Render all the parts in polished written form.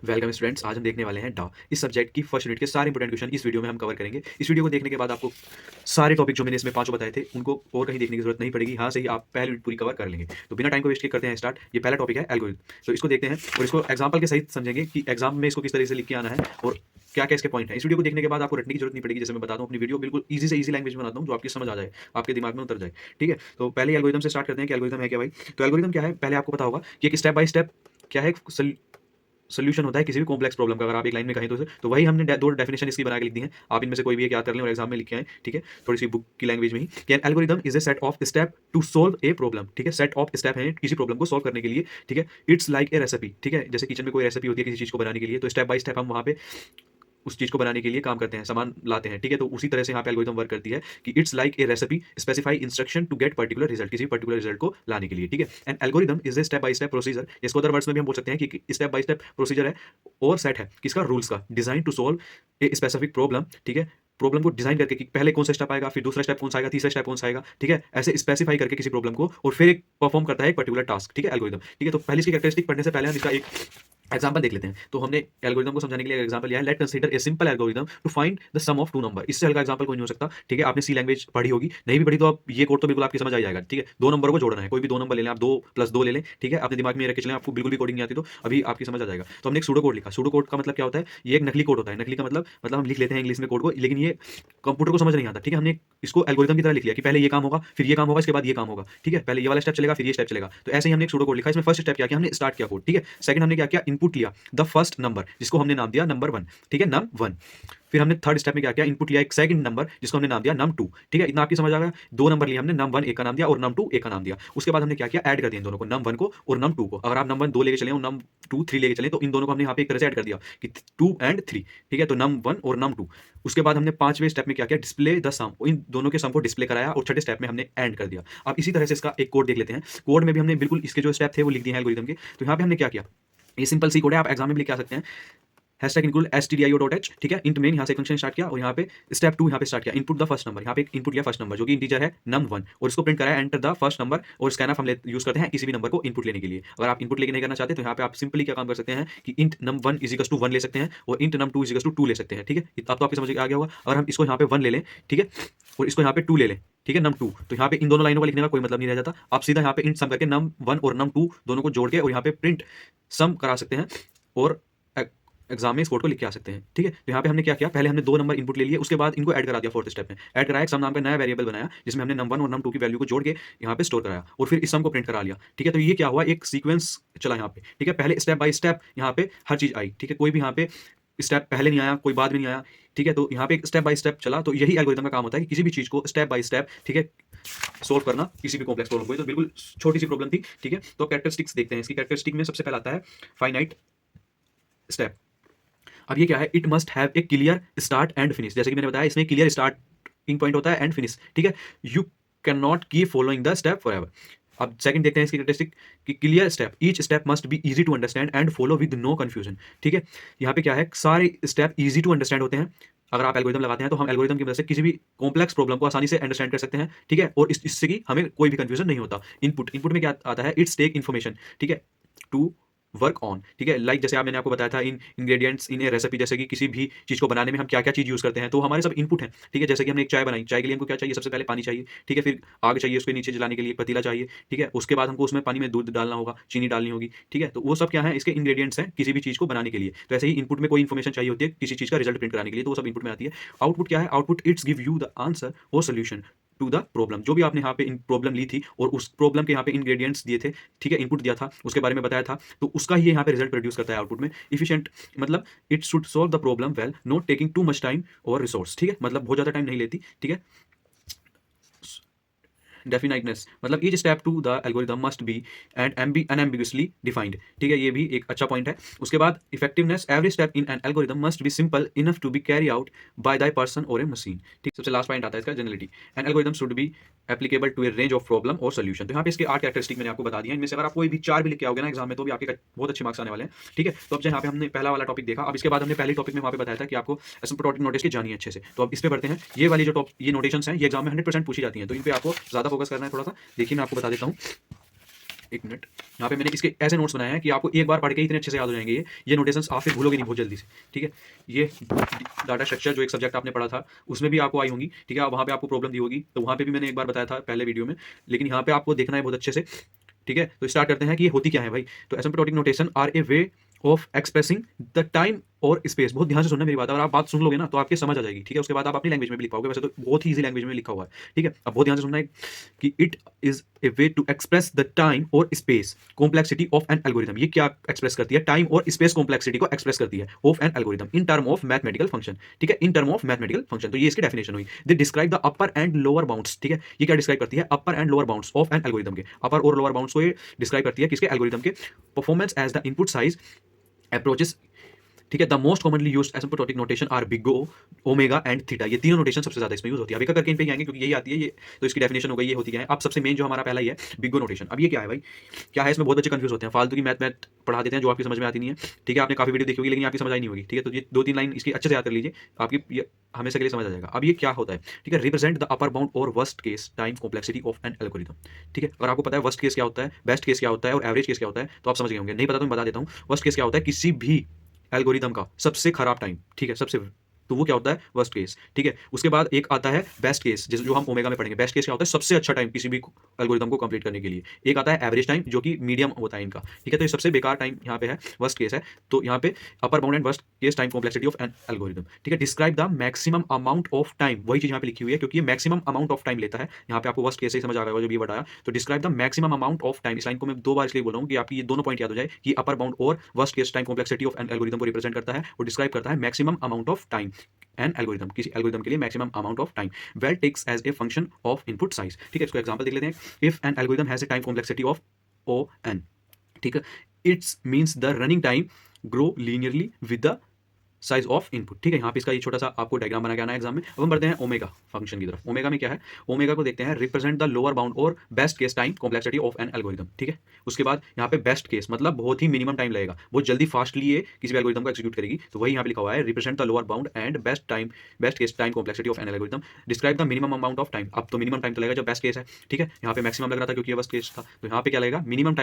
Welcome students. आज हम देखने वाले हैं डाउ। इस सब्जेक्ट की फर्स्ट यूनिट के सारे इंपोर्टेंट क्वेश्चन इस वीडियो में हम कवर करेंगे। इस वीडियो को देखने के बाद आपको सारे टॉपिक जो मैंने इसमें पांचों बताए थे उनको और कहीं देखने की जरूरत नहीं पड़ेगी। यहाँ से ही आप पहली यूनिट पूरी कवर कर लेंगे। तो बिना टाइम को वेस्ट किए करते हैं स्टार्ट। ये पहला टॉपिक है एल्गोरिथम। तो इसको देखते हैं और इसको एग्जाम्पल के सहित समझेंगे कि एग्जाम में इसको किस तरीके से लिख के आना है और क्या क्या इसके पॉइंट है। इस वीडियो को देखने के बाद आपको रटने की जरूरत नहीं पड़ेगी। जैसे मैं बताता हूँ, अपनी वीडियो बिल्कुल ईजी से ईजी लैंग्वेज में बनाता हूँ जो आपकी समझ आ जाए, आपके दिमाग में उतर जाए। ठीक है, तो पहले एल्गोरिथम से स्टार्ट करते हैं कि एल्गोरिथम है क्या भाई। तो एल्गोरिथम क्या है, पहले आपको पता होगा कि एक स्टेप बाय स्टेप क्या है, सोल्यूशन होता है किसी भी कॉम्प्लेक्स प्रॉब्लम का। अगर आप एक लाइन में कहें तो वही हमने दो डेफिनेशन इसकी बना के लिख दी है। आप इनमें से कोई भी एक याद कर लें और एग्जाम में लिखे आए। ठीक है, थोड़ी सी बुक की लैंग्वेज में ही कि an algorithm is a set of step to solve a problem. ठीक है, सेट ऑफ स्टेप है किसी प्रॉब्लम को सोल्व करने के लिए। ठीक है, इट्स लाइक ए रेसिपी। ठीक है, जैसे किचन में कोई रेसिपी होती है किसी चीज को बनाने के लिए, तो स्टेप बाय स्टेप हम वहां पे उस चीज को बनाने के लिए काम करते हैं, सामान लाते हैं। ठीक है, तो उसी तरह से यहाँ पे एल्गोरिथम वर्क करती है कि it's like a recipe specify instruction to get particular result, किसी पर्टिकुलर रिजल्ट को लाने के लिए। ठीक है, and algorithm is a step by step procedure. इसको अदर वर्ड्स में भी हम बोल सकते हैं कि स्टेप बाय स्टेप प्रोसीजर है और सेट है किसका, रूल्स का, design to solve a specific problem. ठीक है, प्रॉब्लम को डिजाइन करके कि पहले कौन सा स्टेप आएगा, फिर दूसरा स्टेप कौन सा आएगा, तीसरा स्टेप कौन सा आएगा। ठीक है, ऐसे स्पेसिफाई करके किसी प्रॉब्लम को और फिर एक परफॉर्म करता है एक पर्टिकुलर टास्क। ठीक है, एल्गोरिथम। ठीक है, तो पहले इसकी कैरेक्टरिस्टिक पढ़ने से पहले हम इसका एक एग्जाम्पल देख लेते हैं। तो हमने एल्गोरिथम को समझाने के लिए एग्जाम्पल लिया है, let consider a simple algorithm to find the sum of two number. इससे हल्का एग्जाम्पल कोई नहीं हो सकता। ठीक है, आपने सी लैंग्वेज पढ़ी होगी, नहीं भी पढ़ी तो आप ये कोड तो बिल्कुल आपकी समझ आ जाएगा। ठीक है, दो नंबर को जोड़ना है, कोई भी दो नंबर ले लें आप, 2 + 2 ले लें। ठीक है, अपने दिमाग में ये रख के चलें, आपको बिल्कुल भी कोडिंग नहीं आती तो अभी आपकी समझ आ जाएगा। तो हमने एक सूडो कोड लिखा। सूडो कोड का मतलब क्या होता है, ये एक नकली कोड होता है। नकली का मतलब हम लिख लेते हैं इंग्लिश में कोड को, लेकिन ये कंप्यूटर को समझ नहीं आता। ठीक है, हमने इसको एल्गोरिथम की तरह लिख लिया कि पहले ये काम होगा, फिर ये काम होगा, इसके बाद ये काम होगा। ठीक है, पहले ये वाला स्टेप चलेगा, फिर ये स्टेप चलेगा। तो ऐसे ही हमने एक सूडो कोड लिखा। इसमें फर्स्ट स्टेप क्या किया, हमने स्टार्ट किया कोड। ठीक है, सेकंड हमने क्या किया, इनपुट लिया द फर्स्ट नंबर जिसको हमने नाम दिया नंबर 1। ठीक है, नम 1। फिर हमने थर्ड स्टेप में क्या किया, इनपुट लिया एक सेकंड नंबर जिसको हमने नाम दिया नम 2। ठीक है, इतना आपकी समझ आ गया। दो नंबर लिए हमने, नम 1 एक का नाम दिया और नम 2 एक का नाम दिया। उसके बाद हमने क्या किया, ऐड कर दिया इन दोनों को, नम 1 को और नम 2 को। अगर आप नम 1 2 लेके चले और नम 2 3 लेके चले तो इन दोनों को हमने यहाँ पे एक तरह से ऐड कर दिया कि 2 एंड 3। ठीक है, तो नम 1 और नम 2। उसके बाद हमने पांचवें स्टेप में क्या किया, डिस्प्ले द सम, इन दोनों के सम को डिस्प्ले कराया और छठे स्टेप में हमने एंड कर दिया। अब इसी तरह से इसका एक कोड देख लेते हैं। कोड में भी हमने बिल्कुल इसके जो स्टेप थे वो लिख दिए हैं एल्गोरिथम के। तो यहाँ पे हमने क्या किया, ये सिंपल सी कोड है, आप एग्जाम में भी लिख के आ सकते हैं। Hashtag include stdio.h। ठीक है, इंट मेन यहाँ से फंक्शन स्टार्ट किया और यहाँ पे स्टेप 2 यहाँ पे स्टार्ट किया, इनपुट द फर्स्ट नंबर। यहाँ पे इनपुट लिया फर्स्ट नंबर जो कि इंटीजर है नम 1 और इसको प्रिंट कराया एंटर द फर्स्ट नंबर। और स्कैनफ हम यूज करते हैं किसी भी नंबर को इनपुट लेने के लिए। अगर आप इनपुट लेके नहीं करना चाहते तो यहाँ पे आप सिंपली क्या काम कर सकते हैं कि इंट नम 1 = 1 ले सकते हैं और इंट नम 2 = 2 ले सकते हैं। ठीक है, अब तो आपकी समझ आ गया होगा। और हम इसको यहाँ पे 1 ले लें, ठीक है, और इसको यहाँ पे 2 ले लें, ठीक है, नम 2, तो यहाँ पे इन दोनों लाइनों का लिखने का कोई मतलब नहीं रह जाता। आप सीधा यहाँ पे इंट सम करके नम 1 और नम 2 दोनों को जोड़ के और यहाँ पे प्रिंट सम करा सकते हैं और एग्जाम में इस कोड को लिख के आ सकते हैं। ठीक है, तो यहाँ पे हमने क्या किया, पहले हमने 2 नंबर इनपुट ले लिए, उसके बाद इनको ऐड करा दिया। फोर्थ स्टेप में ऐड कराया, एक सम नाम का नया वेरिएबल बनाया जिसमें हमने नम 1 और नम 2 की वैल्यू को जोड़ के यहाँ पे स्टोर कराया और फिर इस सम को प्रिंट करा लिया। ठीक है, तो ये क्या हुआ, एक सीक्वेंस चला यहाँ पे। ठीक है, पहले स्टेप बाय स्टेप यहाँ पे हर चीज आई। ठीक है, कोई भी यहाँ पे स्टेप पहले नहीं आया, कोई बाद में नहीं आया। ठीक है, तो यहाँ पे स्टेप बाय स्टेप चला। तो यही एल्गोरिथम का काम होता है कि किसी भी चीज को स्टेप बाय स्टेप, ठीक है, सोल्व करना, किसी भी कॉम्प्लेक्स प्रॉब्लम को। तो बिल्कुल छोटी सी प्रॉब्लम थी। ठीक है, तो कैरेक्टरिस्टिक्स देखते हैं। इसकी कैरेक्टरिस्टिक में सबसे पहला आता है फाइनाइट स्टेप। अब ये क्या है, it must have a clear start and finish. जैसे कि मैंने बताया, इसमें क्लियर स्टार्टिंग पॉइंट होता है एंड फिनिश। ठीक है, you can not keep following the step forever. अब सेकंड देखते हैं इसकी कैरेक्टरिस्टिक कि clear step, each step must be easy to understand and follow with no confusion. ठीक है, यहाँ पे क्या है, सारे स्टेप इजी टू अंडरस्टैंड होते हैं। अगर आप एल्गोरिथम लगाते हैं तो हम एल्गोरिथम की मदद से किसी भी कॉम्प्लेक्स प्रॉब्लम को आसानी से अंडरस्टैंड कर सकते हैं। ठीक है, और इससे कि हमें कोई भी कंफ्यूजन नहीं होता। इनपुट में क्या आता है, इट्स टेक इन्फॉर्मेशन, ठीक है, टू वर्क ऑन। ठीक है, लाइक जैसे मैंने आपको बताया था इन इंग्रेडिएंट्स इन ए रेसिपी, जैसे कि किसी भी चीज को बनाने में हम क्या क्या चीज यूज करते हैं, तो हमारे सब इनपुट हैं। ठीक है, जैसे कि हमने एक चाय बनाई, चाय के लिए हमको क्या चाहिए, सबसे पहले पानी चाहिए। ठीक है, फिर आग चाहिए, उसके नीचे जलाने के लिए पतीला चाहिए। ठीक है, उसके बाद हमको उसमें पानी में दूध डालना होगा, चीनी डालनी होगी। ठीक है, तो वो सब क्या है, इसके इंग्रेडिएंट्स हैं किसी भी चीज को बनाने के लिए। तो ऐसे ही इनपुट में कोई इन्फॉर्मेशन चाहिए होती है किसी चीज का रिजल्ट प्रिंट कराने के लिए, तो वो सब इनपुट में आती है। आउटपुट क्या है, output it's give you the answer और सोल्यूशन टू द प्रॉब्लम। जो भी आपने यहाँ पे प्रॉब्लम ली थी और उस प्रॉब्लम के यहाँ पे इंग्रेडिएंट्स दिए थे, ठीक है, इनपुट दिया था, उसके बारे में बताया था, तो उसका ही यहाँ पे रिजल्ट प्रोड्यूस करता है आउटपुट में। इफिशिएंट मतलब it should solve the problem well, not taking too much time और रिसोर्स। ठीक है, मतलब बहुत ज्यादा टाइम नहीं लेती। ठीक है, डेफिनाइटनेस मतलब each step to the algorithm must be and unambiguously defined. ठीक है, ये भी एक अच्छा पॉइंट है। उसके बाद effectiveness, every step in an algorithm must be simple enough to be carry out by the person और ए मशीन। ठीक, सबसे लास्ट पॉइंट आता है इसका generality. An algorithm should be applicable to a range of problem और solution. तो यहाँ पे इसके 8 कैरेक्टरिस्टिक मैंने आपको बता दिया। इनमें से अगर आप कोई भी 4 भी लिख के आओगे ना एग्जाम में, तो भी आपके बहुत अच्छे मार्क्स आने वाले हैं। ठीक है, तो अब यहाँ पे हमने पहला वाला टॉपिक देखा। अब इसके बाद हमने पहले टॉपिक में वहाँ पे बताया था कि आपको एसिम्प्टोटिक नोटेशन की जानिए अच्छे से। तो अब इस पे बढ़ते हैं। ये वाली जो ये नोटेशंस हैं, ये एग्जाम में 100% पूछी जाती हैं, तो इन पे आपको ज्यादा फोकस करना है थोड़ा सा। देखिए मैं आपको बता देता हूँ। एक मिनट, यहाँ पे मैंने इसके ऐसे नोट्स बनाए हैं कि आपको एक बार पढ़ के इतने अच्छे से याद हो जाएंगे ये नोटेशंस आप फिर भूलोगे नहीं बहुत जल्दी से, ठीक है। ये डाटा स्ट्रक्चर जो एक सब्जेक्ट आपने पढ़ा था उसमें भी आपको आई होंगी, ठीक है, वहाँ पे आपको प्रॉब्लम दी होगी, तो वहाँ पे भी मैंने एक बार बताया था पहले वीडियो में, लेकिन यहाँ पे आपको देखना है बहुत अच्छे से, ठीक है। तो स्टार्ट करते हैं कि ये होती क्या है भाई। तो asymptotic notation are a way of expressing the time और स्पेस। बहुत ध्यान से सुनना मेरी बात, अगर आप बात सुन लोगे ना तो आपके समझ आ जाएगी, ठीक है। उसके बाद आप अपनी लैंग्वेज में भी लिख पाओगे, वैसे तो बहुत ही ईजी लैंग्वेज में लिखा हुआ है, ठीक है। अब बहुत ध्यान से सुनना है कि it is a way to express the time और space complexity of an algorithm. ये क्या एक्सप्रेस करती है? टाइम और स्पेस कॉम्प्लेक्सिटी को एक्सप्रेस करती है of an algorithm in term of mathematical function, ठीक है, in term of mathematical function. तो ये इसकी डेफिनेशन हुई। They describe the upper and lower bounds, ठीक है। ये क्या डिस्क्राइब करती है? Upper and lower bounds of an algorithm के, अपर और लोअर बाउंड्स को ये डिस्क्राइब करती है किसके? एल्गोरिथम के। Performance as the input size approaches, ठीक है। The most commonly used asymptotic notation are big O, omega and theta. ये तीनों नोटेशन सबसे ज्यादा इसमें यूज होती है। अभी का करके इन पे ही आएंगे क्योंकि यही आती है ये, तो इसकी डेफिनेशन हो गई, ये होती क्या है। अब सबसे मेन जो हमारा पहला ही है बिग ओ नोटेशन। अब ये क्या है भाई, क्या है? इसमें बहुत बच्चे कंफ्यूज होते हैं, फालतू की मैथ पढ़ा देते हैं जो आपकी समझ में आती नहीं है, ठीक है। आपने काफी वीडियो देखी होगी लेकिन आपकी समझ आई नहीं होगी, ठीक है। तो ये 2-3 लाइन इसकी अच्छे से याद कर लीजिए, आपकी ये हमेशा के लिए समझ आ जाएगा। अब ये क्या होता है, ठीक है। रिप्रेजेंट द अपर बाउंड और worst case time complexity of an algorithm, ठीक है। और आपको पता है वर्स्ट केस क्या होता है, बेस्ट केस क्या होता है और एवरेज केस क्या होता है, तो आप समझ गए होंगे। नहीं पता तो मैं बता देता हूँ। वर्स्ट केस क्या होता है? किसी भी एल्गोरिदम का सबसे खराब टाइम, ठीक है, सबसे, तो वो क्या होता है? वर्स्ट केस, ठीक है। उसके बाद एक आता है बेस्ट केस, जैसे जो हम ओमेगा में पढ़ेंगे। बेस्ट केस क्या होता है? सबसे अच्छा टाइम किसी भी एल्गोरिदम को कंप्लीट करने के लिए। एक आता है एवरेज टाइम जो कि मीडियम होता है इनका, ठीक है। तो ये सबसे बेकार टाइम यहाँ पे है, वर्स्ट केस है। तो यहाँ पे upper bound and worst case time complexity of an algorithm, ठीक है। Describe the maximum amount of time, वही चीज यहाँ पे लिखी हुई है क्योंकि ये मैक्सिमम अमाउंट ऑफ टाइम लेता है। यहाँ पे आपको वर्स्ट केस से ही समझ आ रहा होगा जब ये बताया। तो describe the maximum amount of time, इस लाइन को मैं 2 बार इसलिए बोल रहा हूँ कि आपकी ये दोनों पॉइंट याद हो जाए कि अपर बाउंड और worst case time complexity of an algorithm को रिप्रेजेंट करता है और डिस्क्राइब करता है maximum amount of time an algorithm, किसी एल्गोरिदम के लिए maximum amount of time will takes as a function of input size, ठीक है। इसको एग्जांपल देख लेते हैं। If an algorithm has a time complexity of O n, ठीक है, it's means the running time grow linearly with the size of input, ठीक है। यहाँ पे इसका ये छोटा सा आपको डायग्राम बना के आना है एग्जाम में। अब हम बढ़ते हैं ओमेगा फंक्शन की तरफ। ओमेगा में क्या है? ओमेगा को देखते हैं, रिप्रेजेंट द लोअर बाउंड और best case time complexity of an algorithm, ठीक है। उसके बाद यहाँ पे बेस्ट केस मतलब बहुत ही मिनिमम टाइम लगेगा, बहुत जल्दी फास्टली ये किसी भी एल्गोरिदम को एक्जीक्यूट करेगी, तो वही यहाँ पे लिखा हुआ है, represent the lower bound and best case time complexity of an algorithm. Describe the minimum amount of time. अब तो मिनिमम टाइम तो लगेगा जब बेस्ट केस है, ठीक है। यहाँ पे मैक्सिमम लग रहा था क्योंकि ये बेस्ट केस था, तो यहाँ पे क्या लगेगा? Minimum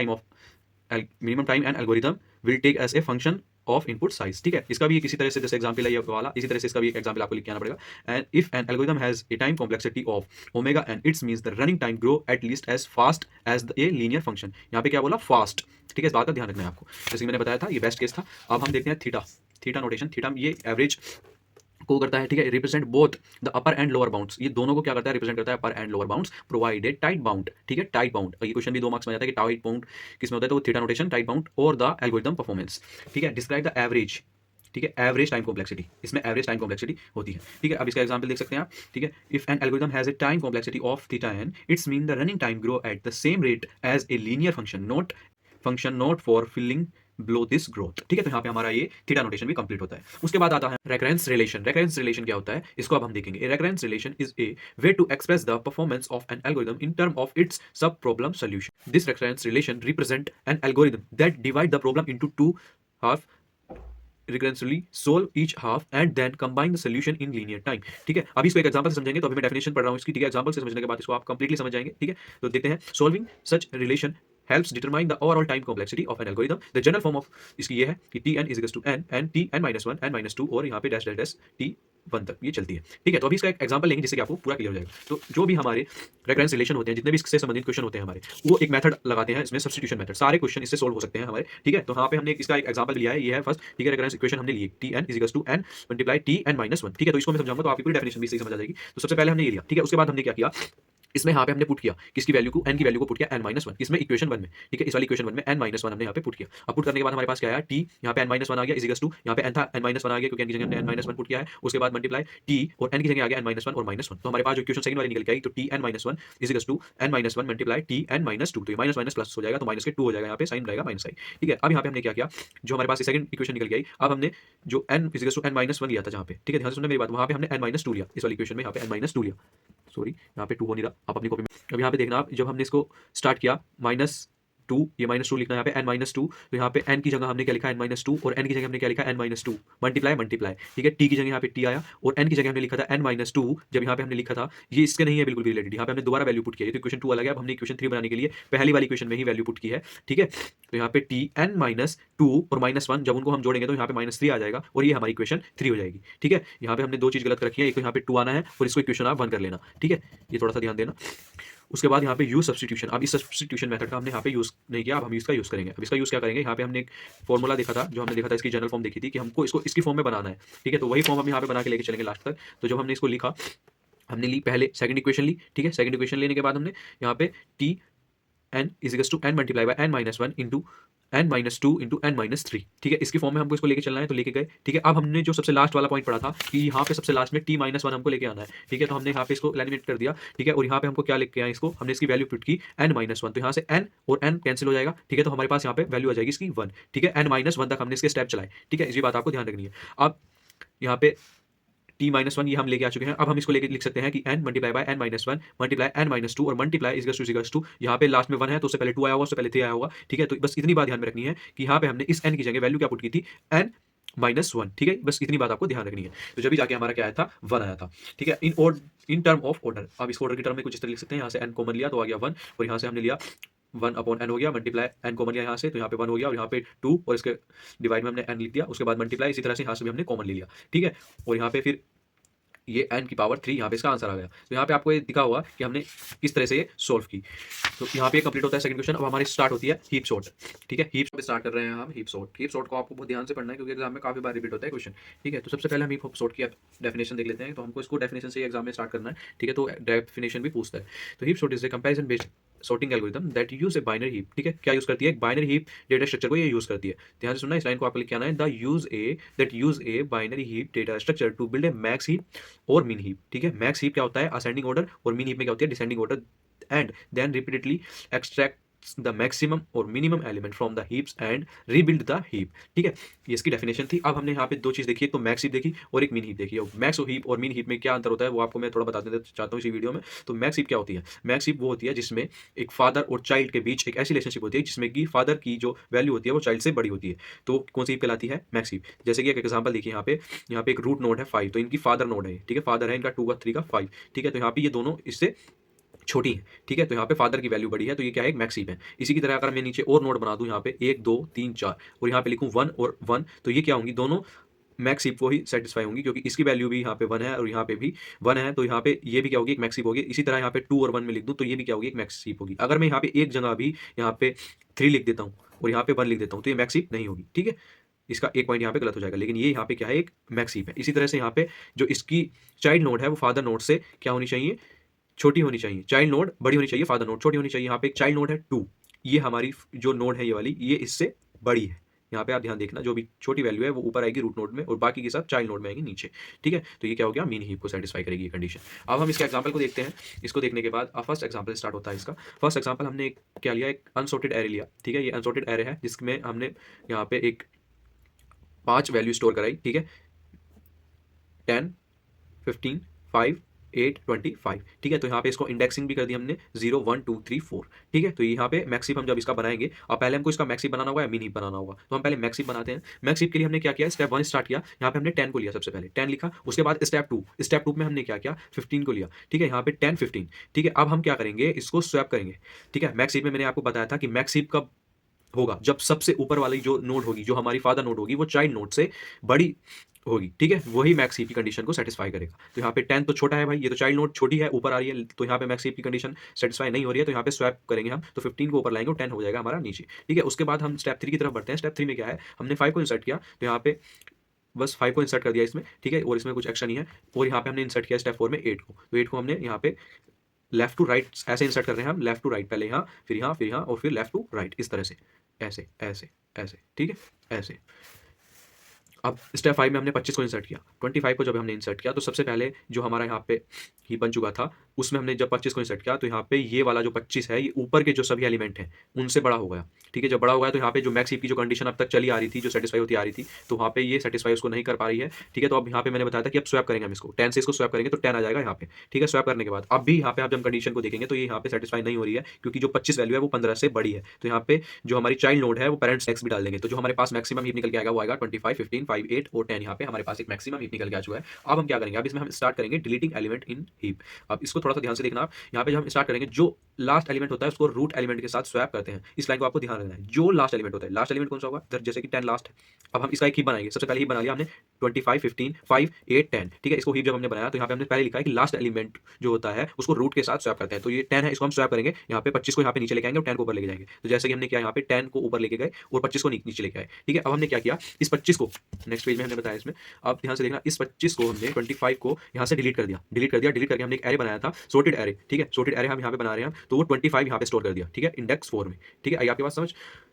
time and algorithm will take as a function of input size, ठीक है। इसका भी किसी तरह से जैसे एग्जांपल है ये वाला, इसी तरह से इसका भी एक एग्जांपल आपको लिख के आना पड़ेगा। And if an algorithm has a time complexity of omega and it's means the running time grow at least as fast as a linear function. यहाँ पे क्या बोला? फास्ट, ठीक है। इस बात का ध्यान रखना है आपको। जैसे मैंने बताया था ये बेस्ट केस था। अब हम देखते हैं थीटा। थीटा नोटेशन, थीटा ये एवरेज को करता है, ठीक है। Represent both the upper and lower bounds, ये दोनों को क्या करता है? रिप्रेजेंट करता है upper and lower bounds provided tight bound, ठीक है। टाइट बाउंड, ये क्वेश्चन भी 2 मार्क्स में आता है कि टाइट बाउंड किसमें होता है, तो थीटा नोटेशन, टाइट बाउंड और द एल्गोरिथम परफॉर्मेंस, ठीक है। डिस्क्राइब द एवरेज, ठीक है, एवरेज टाइम कॉम्प्लेक्सिटी, इसमें एवरेज टाइम कॉम्प्लेक्सिटी होती है, ठीक है। अब इसका एग्जांपल देख सकते हैं आप, ठीक है। If an algorithm has a time complexity of theta n, it's mean the running time grow at the same rate as a linear function not for filling below this growth, ठीक है। तो यहाँ पे हमारा ये थीटा नोटेशन भी complete होता है। उसके बाद आता है रेकरेंस रिलेशन। रेकरेंस रिलेशन क्या होता है इसको अब हम देखेंगे। Recurrence relation is a way to express the performance of an algorithm in term of its sub problem solution. This recurrence relation represent an algorithm that divide the problem into 2 half, recurrently solve each half and then combine the solution in linear time, ठीक है। अभी इसको एक example से समझेंगे। तो अभी मैं डेफिनेशन पढ़ रहा हूँ इसकी, ठीक है। एग्जांपल से समझने के बाद इसको आप कंप्लीटली समझ जाएंगे, ठीक है। तो देखते हैं। Solving such relation helps determine the overall time complexity of an algorithm. The general form of इसकी ये है कि Tn is equals to n and Tn minus 1 n minus 2 और यहाँ पे डैश डैश डैश T1 तक ये चलती है, ठीक है। तो अभी इसका एक एग्जांपल लेंगे जिससे कि आपको पूरा क्लियर हो जाएगा। तो जो भी हमारे रेकरेंस रिलेशन होते हैं, जितने भी इससे संबंधित क्वेश्चन होते हैं हमारे, वो एक मेथड लगाते हैं इसमें, सब्स्टिट्यूशन मेथड। सारे क्वेश्चन इससे सोल्व हो सकते हैं हमारे, ठीक है। तो यहाँ पे हमने इसका एक एग्जांपल लिया है, ये है फर्स्ट, ठीक है। रेकरेंस इक्वेशन हमने ली Tn is equals to n multiply Tn minus 1, ठीक है। तो इसको मैं समझाऊंगा तो आपकी पूरी डेफिनेशन भी सही समझ आ जाएगी। तो सबसे पहले हमने ये लिया, ठीक है। उसके बाद हमने क्या किया, इसमें यहाँ पे हमने पुट किया किसकी वैल्यू को, n की वैल्यू को पुट किया n-1 इसमें इक्वेशन 1 में, ठीक है। इस वाली इक्वेशन 1 में n-1 हमने यहाँ पे पुट किया। अब पुट करने के बाद हमारे पास क्या आया, t यहाँ पे n-1 आ गया, इज इक्वल्स टू यहाँ पे n था n-1 आ गया क्योंकि n की जगह हमने n-1 पुट किया है। उसके बाद मल्टीप्लाई t और n की जगह आ गया n-1 और -1, तो हमारे पास जो इक्वेशन सेकंड वाली निकल के आई, तो tn-1 is equals to n-1 multiply tn-2, तो ये माइनस माइनस प्लस हो जाएगा, तो माइनस के 2 हो जाएगा, यहाँ पे साइन रहेगा माइनस साइन, ठीक है। अब यहाँ पे हमने क्या किया, जो हमारे पास सेकंड इक्वेशन निकल गई, अब हमने जो n is equals to n-1 लिया था जहाँ पे, ठीक है। ध्यान से सुनना मेरी बात, वहाँ पे हमने n-2 लिया, इस वाली इक्वेशन में यहाँ पे n-2 लिया, सॉरी यहाँ पे 2 हो नहीं रहा, आप अपनी कॉपी में अब यहाँ पे देखना आप, जब हमने इसको स्टार्ट किया माइनस -2, ये -2 लिखना है यहाँ पे n -2, तो यहाँ पे n की जगह हमने क्या लिखा n -2 और n की जगह हमने क्या लिखा n -2, मल्टीप्लाई, ठीक है। t की जगह यहाँ पे t आया और n की जगह हमने लिखा था n -2, जब यहाँ पे हमने लिखा था, ये इसके नहीं है बिल्कुल भी रिलेटेड, यहाँ पे हमने दोबारा वैल्यू पुट किया है, तो इक्वेशन 2 अलग है। अब हमने इक्वेशन 3 बनाने के लिए पहली वाली इक्वेशन में ही वैल्यू पुट की है, ठीक है। तो यहाँ पे t n -2 और -1 जब उनको हम जोड़ेंगे तो यहाँ पे -3 आ जाएगा और ये हमारी इक्वेशन 3 हो जाएगी, ठीक है। यहाँ पे हमने दो चीज गलत रखी है, एक तो यहाँ पे 2 आना है और इसको इक्वेशन आप 1 कर लेना, ठीक है। ये थोड़ा सा ध्यान देना। उसके बाद यहाँ पे यूज सब्स्टिट्यूशन, अब इस सब्स्टिट्यूशन मेथड का हमने यहाँ पे यूज नहीं किया, अब हम इसका यूज करेंगे। अब इसका यूज क्या करेंगे, यहाँ पे हमने एक फॉर्मूला देखा था, जो हमने देखा था, इसकी जनरल फॉर्म देखी थी कि हमको इसको इसकी फॉर्म में बनाना है, ठीक है। तो वही फॉर्म हम यहाँ पे बना के लेके चलेंगे लास्ट तक। तो जब हमने इसको लिखा, हमने ली पहले सेकंड इक्वेशन ली, ठीक है। सेकंड इक्वेशन लेने के बाद हमने यहाँ पे t n is equals to n multiply by n minus 1 into n minus 2 into n minus 3, ठीक है। इसकी फॉर्म में हमको इसको लेके चलना है, तो लेके गए, ठीक है। अब हमने जो सबसे लास्ट वाला पॉइंट पढ़ा था कि यहाँ पे सबसे लास्ट में t माइनस 1 हमको लेके आना है, ठीक है। तो हमने यहाँ पे इसको एलिमिनेट कर दिया, ठीक है। और यहाँ पे हमको क्या लेके आए, इसको हमने इसकी वैल्यू पुट की n माइनस 1, तो यहाँ से n और n कैंसिल हो जाएगा, ठीक है। तो हमारे पास यहाँ पे वैल्यू आ जाएगी इसकी 1, ठीक है। n माइनस 1 तक हमने इसके स्टेप चलाए, ठीक है। इसी बात आपको ध्यान रखनी है। अब यहाँ पे t माइनस 1 ये हम लेके आ चुके हैं। अब हम इसको लेके लिख सकते हैं कि n multiply by n minus 1 multiply n minus 2 और मल्टीप्लाई इज टू यहाँ पे लास्ट में 1 है तो उससे पहले 2 आया होगा, उससे पहले 3 आया होगा, ठीक है। तो बस इतनी बात ध्यान में रखनी है कि यहाँ पे हमने इस n की जगह वैल्यू क्या पुट की थी, n माइनस 1, ठीक है। बस इतनी बात आपको ध्यान रखनी है। तो जब भी जाके हमारा क्या आया था, 1 आया था, ठीक है। इन टर्म ऑफ ऑर्डर, अब इसको ऑर्डर की टर्म में कुछ इस तरह लिख सकते हैं। यहाँ से n कॉमन लिया तो आ गया 1 और यहाँ से हमने लिया 1 अपॉन n हो गया, मल्टीप्लाई n कॉमन लिया यहाँ से तो यहाँ पे 1 हो गया और यहाँ पे 2 और इसके डिवाइड में हमने n लिख दिया, उसके बाद मल्टीप्लाई, इसी तरह से यहाँ से भी हमने कॉमन ले लिया, ठीक है। और यहाँ पे फिर ये n की पावर 3 यहाँ पे इसका आंसर आ गया। तो यहाँ पे आपको ये दिखा होगा कि हमने किस तरह से ये सोल्व की। तो यहाँ पे कंप्लीट होता है सेकंड क्वेश्चन। अब हमारी स्टार्ट होती है हीप सॉर्ट, ठीक है। हीप पे स्टार्ट कर रहे हैं हम हीप सॉर्ट। हीप सॉर्ट को आपको बहुत ध्यान से पढ़ना है क्योंकि एग्जाम में काफी बार रिपीट होता है क्वेश्चन, ठीक है। तो सबसे पहले हम हीप सॉर्ट की डेफिनेशन देख लेते हैं। तो हमको इसको डेफिनेशन से एग्जाम में स्टार्ट करना है, ठीक है। तो डेफिनेशन भी पूछता है। तो heap sort is A comparison based sorting algorithm that use a binary heap, ठीक है। क्या यूज करती है, एक बाइनरी हीप डेटा स्ट्रक्चर को ये यूज करती है। ध्यान से सुनना, इस लाइन को आपको लिख के आना है, the use a binary heap data structure to build a max heap और मीन हीप, ठीक है। मैक्स हीप क्या होता है, असेंडिंग ऑर्डर, और मीन हीप में क्या होती है, descending order, and then repeatedly extract the maximum और minimum element from the heaps and rebuild the heap, ठीक है। ये इसकी डेफिनेशन थी। अब हमने यहाँ पे दो चीज देखी, एक तो मैक्स हीप देखी और एक मीन हीप देखी। और मैक्स हीप और मीन हीप में क्या अंतर होता है वो आपको मैं थोड़ा बता देना चाहता हूँ इसी वीडियो में। तो मैक्स हीप क्या होती है, मैक्स हीप वो होती है जिसमें एक फादर और चाइल्ड के बीच एक ऐसी रिलेशनशिप होती है जिसमें कि फादर की जो वैल्यू होती है वो चाइल्ड से बड़ी होती है। तो कौन सी हीप कहलाती है, मैक्स हीप। जैसे कि एक एग्जाम्पल देखिए, यहाँ पे एक रूट नोड है 5, तो इनकी फादर नोड है, ठीक है। फादर है इनका 2 का 3 का 5, ठीक है। तो यहाँ पे ये दोनों इससे छोटी है, ठीक है। तो यहाँ पे फादर की वैल्यू बड़ी है, तो ये क्या है, एक मैक्स हीप है। इसी की तरह अगर मैं नीचे और नोड बना दूं, यहाँ पे 1 2 3 4 और यहाँ पे लिखूं 1 और 1, तो ये क्या होंगी, दोनों मैक्स हीप को ही सेटिस्फाई होंगी क्योंकि इसकी वैल्यू भी यहाँ पे 1 है और यहाँ पे भी 1 है। तो यहाँ पे ये भी क्या होगी, एक मैक्स हीप होगी। इसी तरह यहाँ पे 2 और 1 में लिख दूं तो ये भी क्या होगी, एक मैक्स हीप होगी। अगर मैं यहाँ पे एक जगह भी यहाँ पे 3 लिख देता हूँ और यहाँ पे 1 लिख देता हूँ तो ये मैक्स हीप नहीं होगी, ठीक है। इसका एक पॉइंट यहाँ पे गलत हो जाएगा, लेकिन ये यहाँ पे क्या है, एक मैक्स हीप है। इसी तरह से यहाँ पे जो इसकी चाइल्ड नोड है वो फादर नोड से क्या होनी चाहिए, छोटी होनी चाहिए। चाइल्ड नोड बड़ी होनी चाहिए, फादर नोड छोटी होनी चाहिए। यहाँ पे एक चाइल्ड नोड है 2, ये हमारी जो नोड है ये वाली, ये इससे बड़ी है। यहाँ पे आप ध्यान देखना, जो भी छोटी वैल्यू है वो ऊपर आएगी रूट नोड में और बाकी की सब चाइल्ड नोड में आएगी नीचे, ठीक है। तो ये क्या हो गया, मीन हीप को सेटिस्फाई करेगी ये कंडीशन। अब हम इसके एग्जांपल को देखते हैं। इसको देखने के बाद फर्स्ट एग्जांपल स्टार्ट होता है इसका। फर्स्ट एग्जांपल हमने क्या लिया, एक अनसॉर्टेड एरे लिया, ठीक है। ये अनसॉर्टेड एरे है जिसमें हमने यहाँ पे एक 5 वैल्यू स्टोर कराई, ठीक है। 10 15 5 8 25, ठीक है। तो यहाँ पे इसको इंडेक्सिंग भी कर दी हमने 0 1 2 3 4, ठीक है। तो यहाँ पे मैक्स हीप हम जब इसका बनाएंगे, अब पहले हमको इसका मैक्स हीप बनाना होगा या मिन हीप बनाना होगा, तो हम पहले मैक्स हीप बनाते हैं। मैक्स हीप के लिए हमने क्या किया, स्टेप 1 स्टार्ट किया। यहाँ पे हमने 10 को लिया, सबसे पहले 10 लिखा। उसके बाद स्टेप 2 में हमने क्या किया, 15 को लिया, ठीक है। यहाँ पे 10 15, ठीक है। अब हम क्या करेंगे, इसको स्वैप करेंगे, ठीक है। मैक्स हीप में मैंने आपको बताया था कि मैक्स हीप कब होगा, जब सबसे ऊपर वाली जो नोड होगी, जो हमारी फादर नोड होगी, वो चाइल्ड नोड से बड़ी होगी, ठीक है। वही मैक्स हीप की कंडीशन को सेटिस्फाई करेगा। तो यहाँ पे 10 तो छोटा है भाई, ये तो चाइल्ड नोड छोटी है, ऊपर आ रही है, तो यहाँ पे मैक्स हीप की कंडीशन सेटिस्फाई नहीं हो रही है। तो यहाँ पे स्वैप करेंगे हम, तो 15 को ऊपर लाएंगे और 10 हो जाएगा हमारा नीचे, ठीक है। उसके बाद हम स्टेप 3 की तरफ बढ़ते हैं। स्टेप 3 में क्या है, हमने 5 को इंसर्ट किया, तो यहाँ पे बस 5 को इंसर्ट कर दिया इसमें, ठीक है। और इसमें कुछ एक्शन नहीं है। और यहाँ पे हमने इंसर्ट किया स्टेप 4 में 8 को, तो 8 को हमने यहाँ पे लेफ्ट टू राइट ऐसे इंसर्ट कर रहे हैं हम, लेफ्ट टू राइट, पहले यहाँ फिर यहाँ फिर यहाँ और फिर लेफ्ट टू राइट, इस तरह से, ऐसे ऐसे ऐसे, ठीक है, ऐसे। अब स्टेप 5 में हमने 25 को इंसर्ट किया। 25 को जब हमने इंसर्ट किया तो सबसे पहले जो हमारा यहाँ पे ही बन चुका था, उसमें हमने जब 25 को इंसर्ट किया तो यहाँ पे ये वाला जो 25 है, ये ऊपर के जो सभी एलिमेंट हैं, उनसे बड़ा हो गया। ठीक है, जब बड़ा हो गया तो यहाँ पे जो मैक्स हीप की जो कंडीशन अब तक चली आ रही थी, जो सैटिस्फाई होती आ रही थी, तो वहाँ पे ये सैटिस्फाई उसको नहीं कर पा रही है। ठीक है, तो अब यहाँ पे मैंने बताया था कि अब स्वैप करेंगे हम इसको, 10 से इसको स्वैप करेंगे तो 10 आ जाएगा यहाँ पे। ठीक है, स्वैप करने के बाद अब भी यहाँ पे आप जब कंडीशन को देखेंगे तो ये यहाँ पे सैटिस्फाई नहीं हो रही है, क्योंकि जो 25 वैल्यू है वो 15 से बड़ी है। तो यहाँ पे जो हमारी चाइल्ड नोड है वो पेरेंट्स एक्स भी डाल देंगे, तो जो हमारे पास मैक्सिमम हीप निकल के आएगा वो आएगा 25, 15, 5, 8 और 10। यहाँ पे हमारे पास एक मैक्सिमम हीप निकल के आ चुका है। अब हम क्या करेंगे, अब इसमें हम स्टार्ट करेंगे डिलीटिंग एलिमेंट इन हीप। अब इसको थोड़ा सा ध्यान से देखना आप, यहाँ पे जब हम स्टार्ट करेंगे, जो लास्ट एलिमेंट होता है उसको रूट एलिमेंट के साथ स्वैप करते हैं। इस लाइन को आपको ध्यान रखना है, जो लास्ट एलिमेंट होता है, लास्ट एलिमेंट कौन सा होगा, जैसे कि 10 लास्ट है। अब हम इसका एक हीप बनाएंगे, सबसे पहले हीप बना लिया हमने 25, 15, 5, 8, 10। ठीक है, इसको हीप जब हमने बनाया तो यहाँ पे हमने पहले लिखा है कि लास्ट एलिमेंट जो होता है उसको रूट के साथ स्वैप करते हैं। तो ये 10 है, इसको हम स्वैप करेंगे, यहाँ पे 25 को यहाँ पे नीचे लेके आएंगे और 10 को ऊपर लेके जाएंगे। तो जैसे कि हमने किया, यहाँ पे 10 को ऊपर लेके गए और 25 को नीचे लेके आए। ठीक है, अब हमने क्या किया, इस 25 को नेक्स्ट पेज में हमने बताया इसमें, अब ध्यान से देखना, इस 25 को हमने 25 को यहाँ से डिलीट कर दिया, डिलीट करके हमने एक एरे बनाया था, सॉर्टेड एरे। ठीक है, सॉर्टेड एरे हम यहाँ पे बना रहे हैं, तो वो 25 यहाँ पे स्टोर कर दिया। ठीक है, इंडेक्स 4 में। ठीक है, आई आपके पास समझ,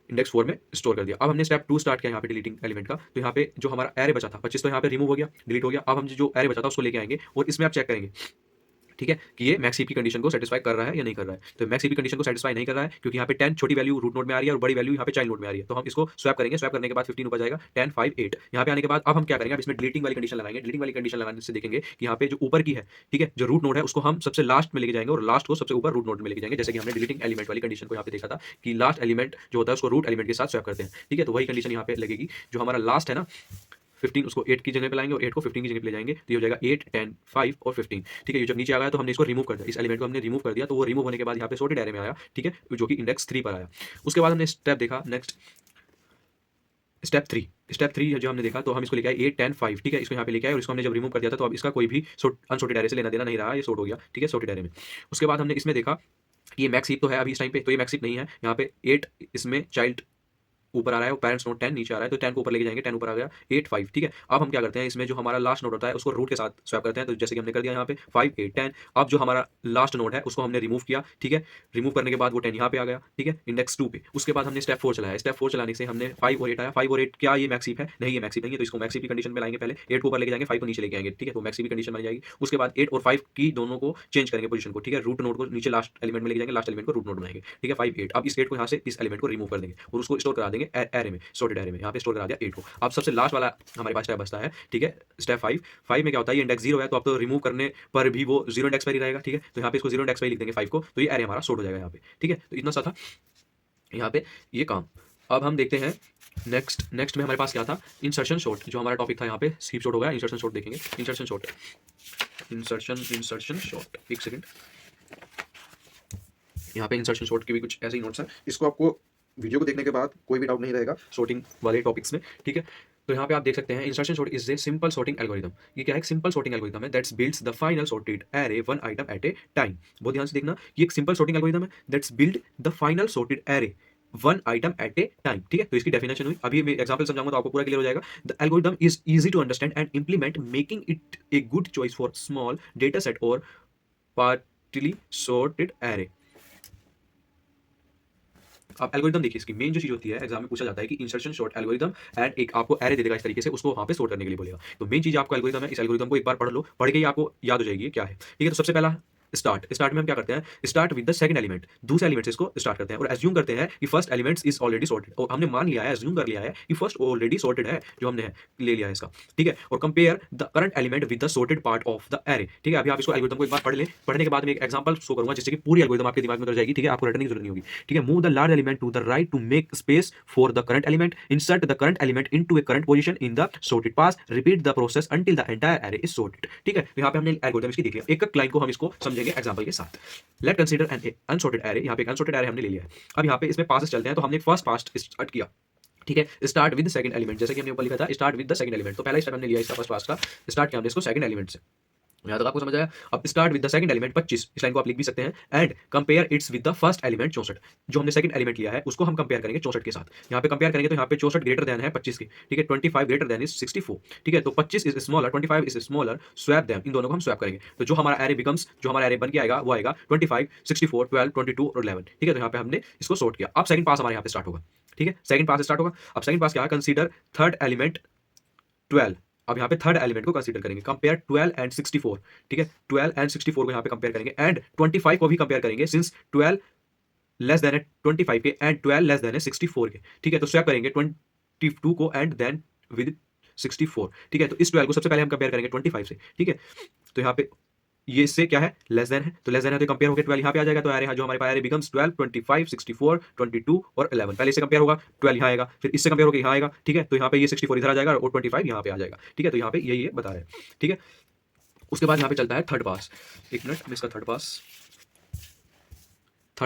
इंडेक्स 4 में स्टोर कर दिया। अब हमने स्टेप 2 स्टार्ट किया यहाँ पे डिलीटिंग एलिमेंट का, तो यहाँ पे जो हमारा एरे बचा था 25 तो यहाँ पे रिमूव हो गया, डिलीट हो गया। अब हम जो एरे बचा था उसको लेके आएंगे और इसमें आप चेक करेंगे, ठीक है, कि ये मैक्स हीप की कंडीशन को सेटिस्फाई कर रहा है या नहीं कर रहा है। तो मैक्स हीप की कंडीशन को सेटिस्फाई नहीं कर रहा है, क्योंकि यहाँ पे 10 छोटी वैल्यू रूट नोड में आ रही है और बड़ी वैल्यू यहाँ पे चाइल्ड नोड में आ रही है। तो हम इसको स्वैप करेंगे, स्वैप करने के बाद 15 ऊपर जाएगा, 10, 5, 8। यहाँ पे आने के बाद अब हम क्या करेंगे, अब इसमें डिलीटिंग वाली कंडीशन लगाएंगे। डिलीटिंग वाली कंडीशन लगाने से देखेंगे कि यहाँ पे जो ऊपर की है, ठीक है, जो रूट नोड है उसको हम सबसे लास्ट में लेके जाएंगे और लास्ट को सबसे ऊपर रूट नोड में लेके जाएंगे। जैसे कि हमने डिलीटिंग एलिमेंट वाली कंडीशन को यहाँ पे देखा था कि लास्ट एलिमेंट जो होता है उसको रूट एलिमेंट के साथ स्वैप करते हैं। ठीक है, तो वही कंडीशन यहाँ पे लगेगी। जो हमारा लास्ट है ना 15, उसको 8 की जगह पे लाएंगे और 8 को 15 की जगह पे ले जाएंगे, तो ये हो जाएगा 8, 10, 5 और 15। ठीक है, ये जब नीचे आ गया तो हमने इसको रिमूव कर दिया, इस एलिमेंट को हमने रिमूव कर दिया, तो वो रिमूव होने के बाद यहाँ पे सॉर्टेड एरे में आया। ठीक है, जो कि इंडेक्स 3 पर आया। उसके बाद हमने स्टेप देखा, नेक्स्ट स्टेप 3 जो हमने देखा, तो हम इसको लेके आए 8, 10, 5। ठीक है, इसको यहाँ पे लेके आए और इसको हमने जब रिमूव कर दिया था तो अब इसका कोई भी अनसॉर्टेड एरे से लेना देना नहीं रहा, ये सॉर्ट हो गया। ठीक है, सॉर्टेड एरे में। उसके बाद हमने इसमें देखा ये मैक्स हीप तो है अभी इस टाइम पे, तो ये मैक्स हीप नहीं है। यहाँ पे 8 इसमें चाइल्ड ऊपर आ रहा है, पेरेंट्स नोड 10 नीचे आ रहा है, तो 10 को ऊपर लेके जाएंगे, 10 ऊपर आ गया, 8, 5। ठीक है, अब हम क्या करते हैं, इसमें जो हमारा लास्ट नोड होता है उसको रूट के साथ स्वैप करते हैं। तो जैसे कि हमने कर दिया यहाँ पे 5, 8, 10। अब जो हमारा लास्ट नोड है उसको हमने रिमूव किया। ठीक है, रिमूव करने के बाद वो 10 यहाँ पे आ गया। ठीक है, इंडेक्स 2 पे। उसके बाद हमने स्टेप 4 चलाया, स्टेप 4 चलाने से हमने 5 और 8 आया। 5 और 8 क्या ये मैक्स हीप है? नहीं, ये मैक्स हीप नहीं है, तो इसको मैक्स हीप की कंडीशन में लाएंगे। पहले 8 को ऊपर लेके जाएंगे, 5 को नीचे लेके आएंगे। ठीक है, तो मैक्स हीप की कंडीशन बन जाएगी। उसके बाद 8 और 5 की दोनों को चेंज करेंगे पोजीशन को। ठीक है, रूट नोड को नीचे लास्ट एलिमेंट में लेके जाएंगे, लास्ट एलिमेंट को रूट नोड बनाएंगे। ठीक है, 5, 8। अब इस 8 को यहाँ से इस एलिमेंट को रिमूव कर देंगे और उसको स्टोर करा देंगे एरे में, सॉर्टेड एरे में। यहाँ पे स्टोर करा दिया 8 को। अब सबसे लास्ट वाला हमारे पास स्टेप बचता है। ठीक है, स्टेप 5 में क्या होता है, ये इंडेक्स 0 है, तो अब तो रिमूव करने पर भी वो 0 इंडेक्स पर ही रहेगा। ठीक है, तो यहाँ पे इसको 0 इंडेक्स पर ही लिख देंगे 5 को, तो ये एरे हमारा सॉर्ट हो जाएगा यहाँ पे। ठीक है, तो इतना सा था यहाँ पे ये काम। अब हम देखते हैं नेक्स्ट में हमारे पास क्या था, इंसर्शन शॉर्ट, जो हमारा टॉपिक था। यहाँ पे हीप शॉर्ट हो गया, इंसर्शन शॉर्ट देखेंगे। इंसर्शन शॉर्ट, इंसर्शन शॉर्ट, एक सेकंड। यहाँ पे इंसर्शन शॉर्ट के भी कुछ ऐसे ही नोट्स हैं, इसको आपको वीडियो को देखने के बाद कोई भी डाउट नहीं रहेगा सॉर्टिंग वाले टॉपिक्स में। ठीक है, तो यहाँ पे आप देख सकते हैं insertion sort is a simple sorting algorithm. ये क्या है, एक सिंपल सॉर्टिंग एल्गोरिथम है that's builds the final sorted array one item at a time. बहुत ध्यान से देखना, ये एक सिंपल सॉर्टिंग एल्गोरिथम है that's build the final sorted array one item at a time. ठीक है, तो इसकी डेफिनेशन हुई, अभी मैं एग्जांपल समझाऊंगा तो आपको पूरा क्लियर हो जाएगा। The algorithm is easy to understand and implement, making it a good choice for small data set और पार्टली सॉर्टेड एरे। अब एल्गोरिथम देखिए, इसकी मेन जो चीज होती है, एग्जाम में पूछा जाता है कि इंसर्शन सॉर्ट एल्गोरिथम, एंड एक आपको एरे दे देगा इस तरीके से, उसको वहां पे सॉर्ट करने के लिए बोलेगा। तो मेन चीज आपको एल्गोरिथम है, इस एल्गोरिथम को एक बार पढ़ लो, पढ़ के ही आपको याद हो जाएगी क्या है। ठीक है, तो सबसे पहला स्टार्ट में हम क्या करते हैं, start with the second element, दूसरे एलिमेंट से इसको स्टार्ट करते हैं और एज्यूम करते हैं कि first element is already sorted. और हमने मान लिया है, एज्यूम कर लिया है कि फर्स्ट ऑलरेडी सॉर्टेड है, जो हमने ले लिया है इसका। ठीक है, और compare the current element with the sorted part of the array. ठीक है, अभी आप इसको एल्गोरिथम को एक बार पढ़ ले, पढ़ने के बाद मैं एक एग्जांपल शो करूंगा जिससे कि पूरी एल्गोरिथम आपके दिमाग में उतर जाएगी। ठीक है, आपको रटने की जरूरत नहीं होगी। ठीक है, move the large element to the right to make space for the current element, insert the current element into a current position in the sorted pass, repeat the process until the entire array is sorted. ठीक है, तो यहाँ पे हमने algorithm इसकी देख लिया, एक एक लाइन को हम इसको समझेंगे एग्जांपल के साथ। Late consider N unsorted array, यहाँ पे एक अनसॉर्टेड एरे हमने ले लिया है। अब यहाँ पे इसमें पासेस चलते हैं, तो हमने फर्स्ट पास स्टार्ट किया। ठीक है, स्टार्ट विद सेकंड एलिमेंट, जैसे कि हमने ऊपर लिखा था start with the second element, तो पहला स्टेप हमने लिया इसका फर्स्ट पास का, स्टार्ट किया हमने इसको सेकंड एलिमेंट से। यहाँ तक आपको समझ आया। अब start with the second element 25, इस लाइन को आप लिख भी सकते हैं, and compare it's with the first element 64, जो हमने सेकंड एलिमेंट लिया है उसको हम कंपेयर करेंगे 64 के साथ। यहाँ पे कंपेयर करेंगे तो यहाँ पे 64 ग्रेटर देन है 25 के। ठीक है, 25 ग्रेटर देन इज 64। ठीक है, तो 25 is smaller, 25 is smaller, swap them, इन दोनों को हम स्वैप करेंगे। तो जो हमारा एरे बिकम्स, जो हमारा एरे बन के आएगा वो आएगा 25, 64, 12, 22 और 11। ठीक है, तो यहाँ पे हमने इसको सॉर्ट किया। अब सेकंड पास हमारे यहाँ पे स्टार्ट होगा। ठीक है, सेकंड पास स्टार्ट होगा। अब सेकंड पास क्या है, कंसीडर थर्ड एलिमेंट 12। अब यहाँ पे थर्ड एलिमेंट को कंसीडर करेंगे, कंपेयर 12 एंड 64। ठीक है, 12 एंड 64 को यहाँ पे कंपेयर करेंगे एंड 25 को भी कंपेयर करेंगे, सिंस 12 लेस देन है 25 के एंड 12 लेस देन है 64 के। ठीक है, तो स्वैप करेंगे 22 को एंड देन विद 64। ठीक है, तो इस 12 को सबसे पहले हम कंपेयर करेंगे 25 से। ठीक है, तो यहाँ पे ये इससे क्या है, लेस देन है, तो लेस देन है तो कंपेयर होकर 12 यहाँ पे आ जाएगा, तो एरे जो हमारे पास एरे बिकम्स 12, 25, 64, 22 और 11। पहले इससे कंपेयर होगा, 12 यहाँ आएगा, फिर इससे कंपेयर होकर यहाँ आएगा। ठीक है, तो यहाँ पे ये 64 इधर आ जाएगा और 25 यहाँ पे आ जाएगा। ठीक है, तो यहाँ पे ये बता रहे हैं। ठीक है, उसके बाद यहाँ पे चलता है थर्ड पास। एक मिनट में इसका थर्ड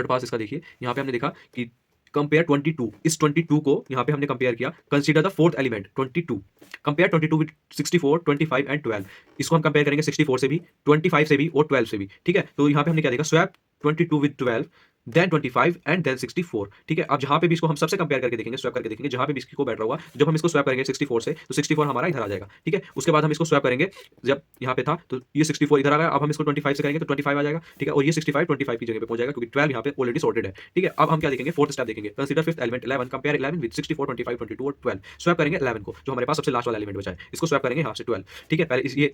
पास इसका देखिए, यहाँ पे हमने देखा कि कंपेयर 22, इस 22 को यहाँ पे हमने कंपेयर किया, consider the fourth element 22, compare 22 with 64, 25 and 12। इसको हम कंपेयर करेंगे 64 से भी, 25 से भी और 12 से भी। ठीक है, तो यहाँ पे हमने क्या देखा, swap 22 with 12 then 25 and then 64। ठीक है, अब जहां पे भी इसको हम सबसे कंपेयर करके देखेंगे, स्वैप करके देखेंगे, जहां पे भी इसको बैठ रहा होगा, जब हम इसको स्वैप करेंगे 64 से, तो 64 हमारा इधर आ जाएगा। ठीक है, उसके बाद हम इसको स्वैप करेंगे, जब यहाँ पे था तो ये 64 इधर आ गया, अब हम इसको 25 से करेंगे तो 25 आ जाएगा। ठीक है, और ये 65 25 की जगह पे पहुंच जाएगा, क्योंकि 12 यहाँ पे ऑलरेडी सॉर्टेड है। ठीक है, अब हम क्या देखेंगे, फोर्थ स्टेप देखेंगे, consider fifth element 11, compare 11 with 64, 25, 22 और 12। स्वैप करेंगे 11 को, जो हमारे पास सबसे लास्ट वाला एलिमेंट बचा है, इसको स्वैप करेंगे यहाँ से 12। ठीक है, पहले ये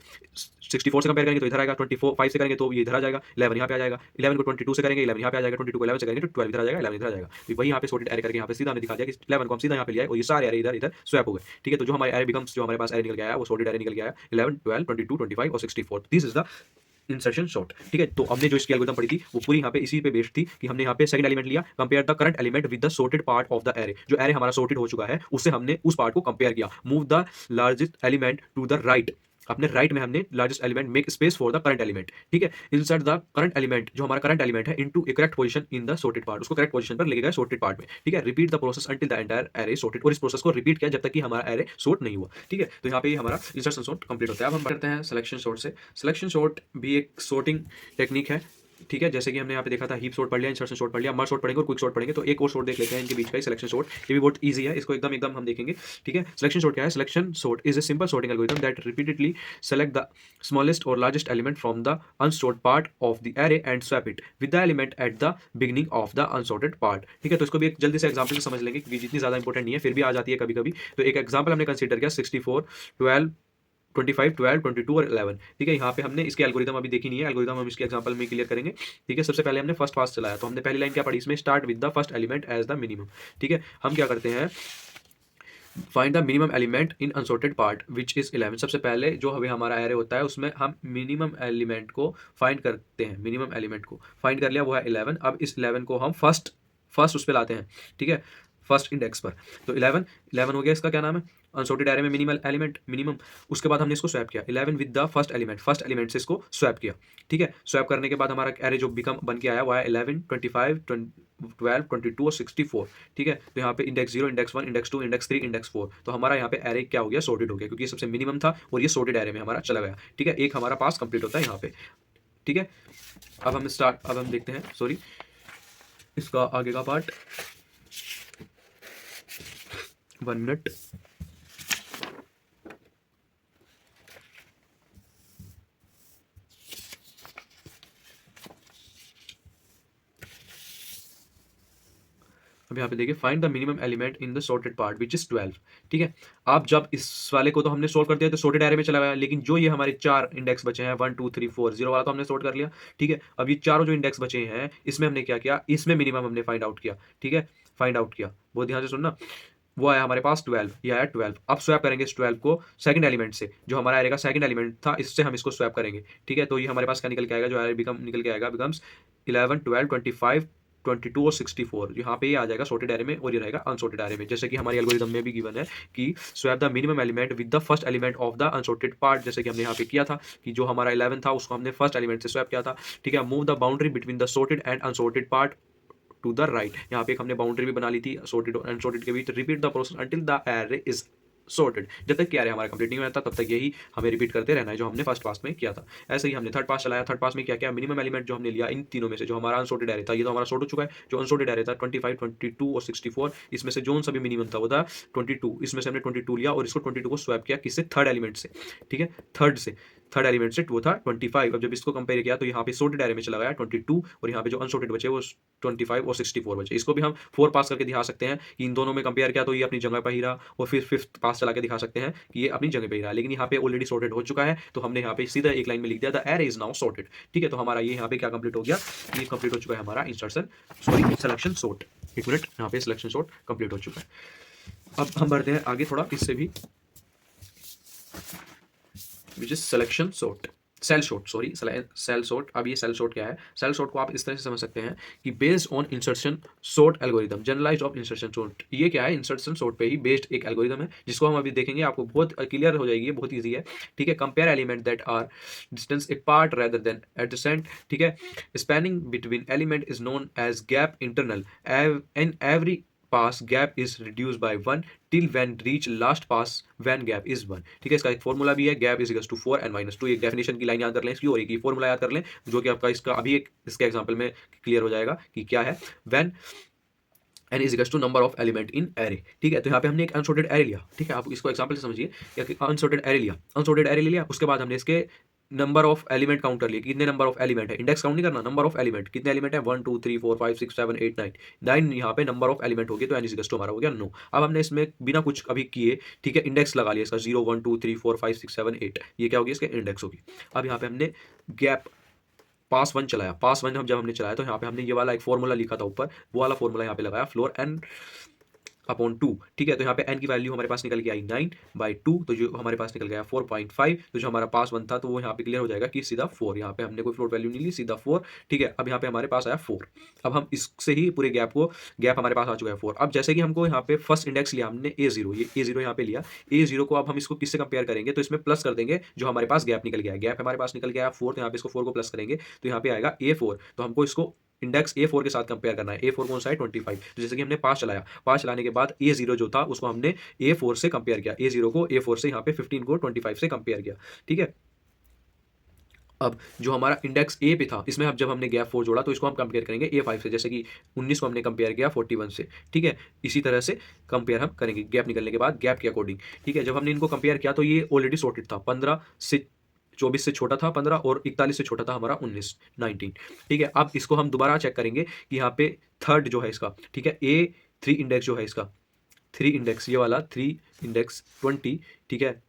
64 से कंपेयर करेंगे तो इधर आएगा, 25 से करेंगे तो ये इधर आ जाएगा, 11 यहाँ पे आ जाएगा, 11 को 22 से करेंगे 11 यहाँ पे आ जाएगा, 22 को 11 से करेंगे तो 12 इधर आ जाएगा, 11 इधर आ जाएगा। तो वही यहाँ पे सॉर्टेड एरे करके यहाँ पे सीधा हमने दिखा दिया कि 11 को हम सीधा यहाँ पे लिया और ये सारे एरे इधर इधर स्वैप हो गए। ठीक है, तो जो हमारे एरे बिकम्स, जो हमारे पास एरे निकल के आया वो सॉर्टेड एरे निकल के आया 11, 12, 22, 25 और 64। This is the insertion short. ठीक है, तो हमने जो इसकी एल्गोरिथम पढ़ी थी वो पूरी यहाँ पे इसी पे बेस्ड थी कि हमने यहाँ पे सेकंड एलिमेंट लिया, compare the current element with the sorted part of the array. जो एरे हमारा सॉर्टेड हो चुका है उससे हमने उस पार्ट को कंपेयर किया, move the largest element to the right, अपने राइट में हमने largest element, make space for the current element. ठीक है, इंसर्ट द करंट एलिमेंट, जो हमारा करंट एलिमेंट है, into a correct position in the sorted part, उसको करेक्ट पोजीशन पर लेके गए सॉर्टेड पार्ट में। ठीक है, repeat the process until the entire array sorted, और इस प्रोसेस को रिपीट किया जब तक कि हमारा एरे सॉर्ट नहीं हुआ। ठीक है, तो यहाँ पे हमारा इंसर्शन सॉर्ट कंप्लीट होता है। अब हम करते हैं सिलेक्शन सॉर्ट से। सिलेक्शन सॉर्ट भी एक सॉर्टिंग टेक्निक है। ठीक है, जैसे कि हमने यहाँ पे देखा था, हीप सॉर्ट पढ़ लिया, इंसर्शन सॉर्ट पढ़ लिया, मर्ज सॉर्ट पढ़ेंगे और क्विक सॉर्ट पढ़ेंगे, तो एक और सॉर्ट देख लेते हैं इनके बीच का, सिलेक्शन सॉर्ट। ये भी बहुत इजी है, इसको एकदम हम देखेंगे। ठीक है, सिलेक्शन सॉर्ट क्या है, selection sort is a simple sorting algorithm that repeatedly select the smallest or largest element from the unsorted part of the array and swap it with the element at the beginning of the unsorted part। ठीक है, तो इसको भी एक जल्दी से example से समझ लेंगे, क्योंकि जितनी ज्यादा इंपॉर्टेंट नहीं है, फिर भी आ जाती है कभी कभी। तो एक एग्जांपल हमने कंसीडर किया 64, 12, 25, 12, 22 और 11। ठीक है, यहाँ पे हमने इसके एल्गोरिथम अभी देखी नहीं है, एल्गोरिथम हम इसके एग्जांपल में क्लियर करेंगे। ठीक है, सबसे पहले हमने फर्स्ट पास चलाया, तो हमने पहली लाइन क्या पढ़ी इसमें, start with the first element as the minimum. ठीक है, हम क्या करते हैं, find the minimum element in unsorted part which is 11। सबसे पहले जो हमें हमारा एरे होता है उसमें हम मिनिमम एलिमेंट को फाइंड करते हैं, मिनिमम एलिमेंट को फाइंड कर लिया, वो है 11। अब इस 11 को हम फर्स्ट उस पर लाते हैं। ठीक है, फर्स्ट इंडेक्स पर, तो 11 हो गया, इसका क्या नाम है, अनसॉर्टेड एरे में मिनिमल एलिमेंट मिनिमम। उसके बाद हमने इसको स्वैप किया 11 विद द फर्स्ट एलिमेंट से इसको स्वैप किया। ठीक है, स्वैप करने के बाद हमारा एरे जो बिकम बन के आया वो है 11, 25, 12, 22 और 64। ठीक है, तो यहाँ पे index 0, index 1, index 2, index 3, index 4, तो हमारा यहाँ पे एरे क्या हो गया, सॉर्टेड हो गया, क्योंकि ये सबसे मिनिमम था और ये सॉर्टेड एरे में हमारा चला गया। ठीक है, एक हमारा पास कंप्लीट होता है यहाँ पे। ठीक है, अब हम देखते हैं, सॉरी, इसका आगे का पार्ट। 1 मिनट। अब यहाँ पे देखिए, find the minimum element in the sorted part which is 12। ठीक है, अब जब इस वाले को तो हमने सोल्व कर दिया तो सॉर्टेड एरे में चला गया, लेकिन जो ये हमारे 4 इंडेक्स बचे हैं 1 2 3 4, 0 वाला तो हमने सॉर्ट कर लिया। ठीक है, अब ये चारों जो इंडेक्स बचे हैं इसमें हमने क्या किया, इसमें मिनिमम हमने फाइंड आउट किया। ठीक है, फाइंड आउट किया, बहुत ध्यान से सुनना, वो आया हमारे पास 12, ये आया 12। अब स्वैप करेंगे इस 12 को सेकंड एलिमेंट से, जो हमारा एरे का सेकंड एलिमेंट था, इससे हम इसको स्वैप करेंगे। ठीक है, तो ये हमारे पास क्या निकल के आएगा, जो एरे निकल के आएगा बिकम्स 11, 12, 25, 22 और 64। यहाँ पे ये आ जाएगा सॉर्टेड एरे में और ये रहेगा अनसॉर्टेड एरे में, जैसे कि हमारी एल्गोरिथम में भी गिवन है कि swap the minimum element with the first element of the unsorted part, जैसे कि हमने यहाँ पे किया था कि जो हमारा 11 था उसको हमने फर्स्ट एलिमेंट से स्वैप किया था। ठीक है, move the boundary between the sorted and unsorted part two the right, यहाँ पे एक हमने बाउंड्री भी बना ली थी सॉर्टेड और अनसॉर्टेड के बीच। Repeat the process until the array is sorted, जब तक कि एरे हमारा कंप्लीट नहीं होता तब तक यही हमें रिपीट करते रहना है, जो हमने फर्स्ट पास में किया था। ऐसे ही हमने थर्ड पास चलाया, थर्ड पास में क्या किया, मिनिमम एलिमेंट जो हमने लिया इन तीनों में से, जो हमारा अनसॉर्टेड एरे था, ये तो हमारा सॉर्ट हो चुका है, जो अनसॉर्टेड एरे था 25, 22 और 64, इसमें से जो सा भी मिनिमम था वो था 22, इसमें से हमने 22 लिया और इसको 22 को स्वैप किया किससे, थर्ड एलिमेंट से। ठीक है, थर्ड एलिमेंट से वो था 25। अब जब इसको कंपेयर किया तो यहाँ पे सॉर्टेड एरे में चला गया 22 और यहाँ पे जो अनसॉर्टेड बचे वो 25 और 64 बचे। इसको भी हम 4 पास करके दिखा सकते हैं कि इन दोनों में कंपेयर किया तो ये अपनी जगह पर ही रहा, और फिर 5th पास चला के दिखा सकते हैं कि ये अपनी जगह पे ही रहा। लेकिन यहाँ पे ऑलरेडी सॉर्टेड हो चुका है तो हमने यहाँ पे सीधा एक लाइन में लिख दिया the array is now sorted. ठीक है, तो हमारा ये यहाँ पे क्या कंप्लीट हो गया, ये कंप्लीट हो चुका है हमारा सिलेक्शन सॉर्ट। एक मिनट, यहाँ पे सिलेक्शन सॉर्ट कंप्लीट हो चुका है। अब हम बढ़ते हैं आगे थोड़ा इससे भी, which is selection sort, shell sort, sorry shell sort. अब ये सेल सॉर्ट क्या है, सेल सॉर्ट को आप इस तरह से समझ सकते हैं कि based on insertion sort algorithm, generalized of insertion sort. ये क्या है, इंसर्शन सॉर्ट पे ही बेस्ड एक एल्गोरिदम है जिसको हम अभी देखेंगे, आपको बहुत क्लियर हो जाएगी, बहुत ईजी है। ठीक है, compare element that are distance apart rather than adjacent. ठीक है, spanning between element is known as gap internal, and every pass gap is reduced by 1 till when reach last pass when gap is 1। ठीक है, इसका एक formula भी है, gap is equals to 4 n minus 2। एक definition की line याद कर लें इसकी और एक फॉर्मूला याद कर लें जो कि आपका इसका अभी एक इसके एग्जांपल में क्लियर हो जाएगा कि क्या है। when n is equals to number of element in array. ठीक है, तो यहाँ पे हमने एक अनसॉर्टेड एरे लिया। ठीक है, आप इसको एग्जांपल से समझिए, अनसॉर्टेड एरे लिया, अनसॉर्टेड एरे लिया, उसके बाद हमने इसके नंबर ऑफ एलिमेंट काउंट कर लिए, कितने नंबर ऑफ एलिमेंट है, इंडेक्स काउंट नहीं करना, नंबर ऑफ एलिमेंट, कितने एलिमेंट है 1 2 3 4 5 6 7 8 9 9 यहाँ पे नंबर ऑफ एलिमेंट हो गए, तो एन इज टू हमारा हो गया 9। अब हमने इसमें बिना कुछ अभी किए, ठीक है, इंडेक्स लगा लिया इसका 0 1 2 3 4 5 6 7 8, ये क्या होगी, इसके इंडेक्स होगी। अब यहाँ पे हमने गैप पास 1 चलाया, पास 1 हम जब हमने चलाया तो यहाँ पे हमने ये वाला एक फॉर्मूला लिखा था ऊपर, वो वाला फॉर्मूला यहाँ पे लगाया, फ्लोर एन अपॉन 2। ठीक है, तो यहाँ पे n की वैल्यू हमारे पास निकल के आई 9/2, तो जो हमारे पास निकल गया 4.5। तो जो हमारा पास 1 था तो वो यहाँ पे क्लियर हो जाएगा कि सीधा 4, यहाँ पे हमने कोई फ्लोट वैल्यू नहीं ली, सीधा 4। ठीक है, अब यहाँ पे हमारे पास आया 4। अब हम इससे ही पूरे गैप हमारे पास आ चुका है 4। अब जैसे कि हमको यहाँ पे फर्स्ट इंडेक्स लिया हमने A0, ये A0 यहाँ पे लिया, A0 को अब हम इसको किससे कंपेयर करेंगे, तो इसमें प्लस कर देंगे जो हमारे पास गैप निकल गया है, गैप हमारे पास निकल गया 4, तो यहाँ पे इसको 4 को प्लस करेंगे तो यहाँ पे आएगा A4। तो हमको इसको इंडेक्स A4 के साथ कंपेयर करना है। A4 कौन सा है 25। तो जैसे कि हमने 5 चलाया, 5 चलाने के बाद A0 जो था उसको हमने A4 से कंपेयर किया, A0 को A4 से, यहाँ पे 15 को 25 से कंपेयर किया। ठीक है, अब जो हमारा इंडेक्स A पे था इसमें अब जब हमने गैप 4 जोड़ा तो इसको हम कंपेयर करेंगे A5 से, जैसे कि 19 को हमने कंपेयर किया 41 से। ठीक है, इसी तरह से कंपेयर हम करेंगे गैप निकलने के बाद, गैप के अकॉर्डिंग। ठीक है, जब हमने इनको कंपेयर किया तो ये ऑलरेडी सॉर्टेड था, 15 से 24 से छोटा था 15 और 41 से छोटा था हमारा 19। ठीक है, अब इसको हम दोबारा चेक करेंगे कि यहाँ पे थर्ड जो है इसका, ठीक है, A3 इंडेक्स जो है इसका, 3 इंडेक्स, ये वाला 3 इंडेक्स 20। ठीक है,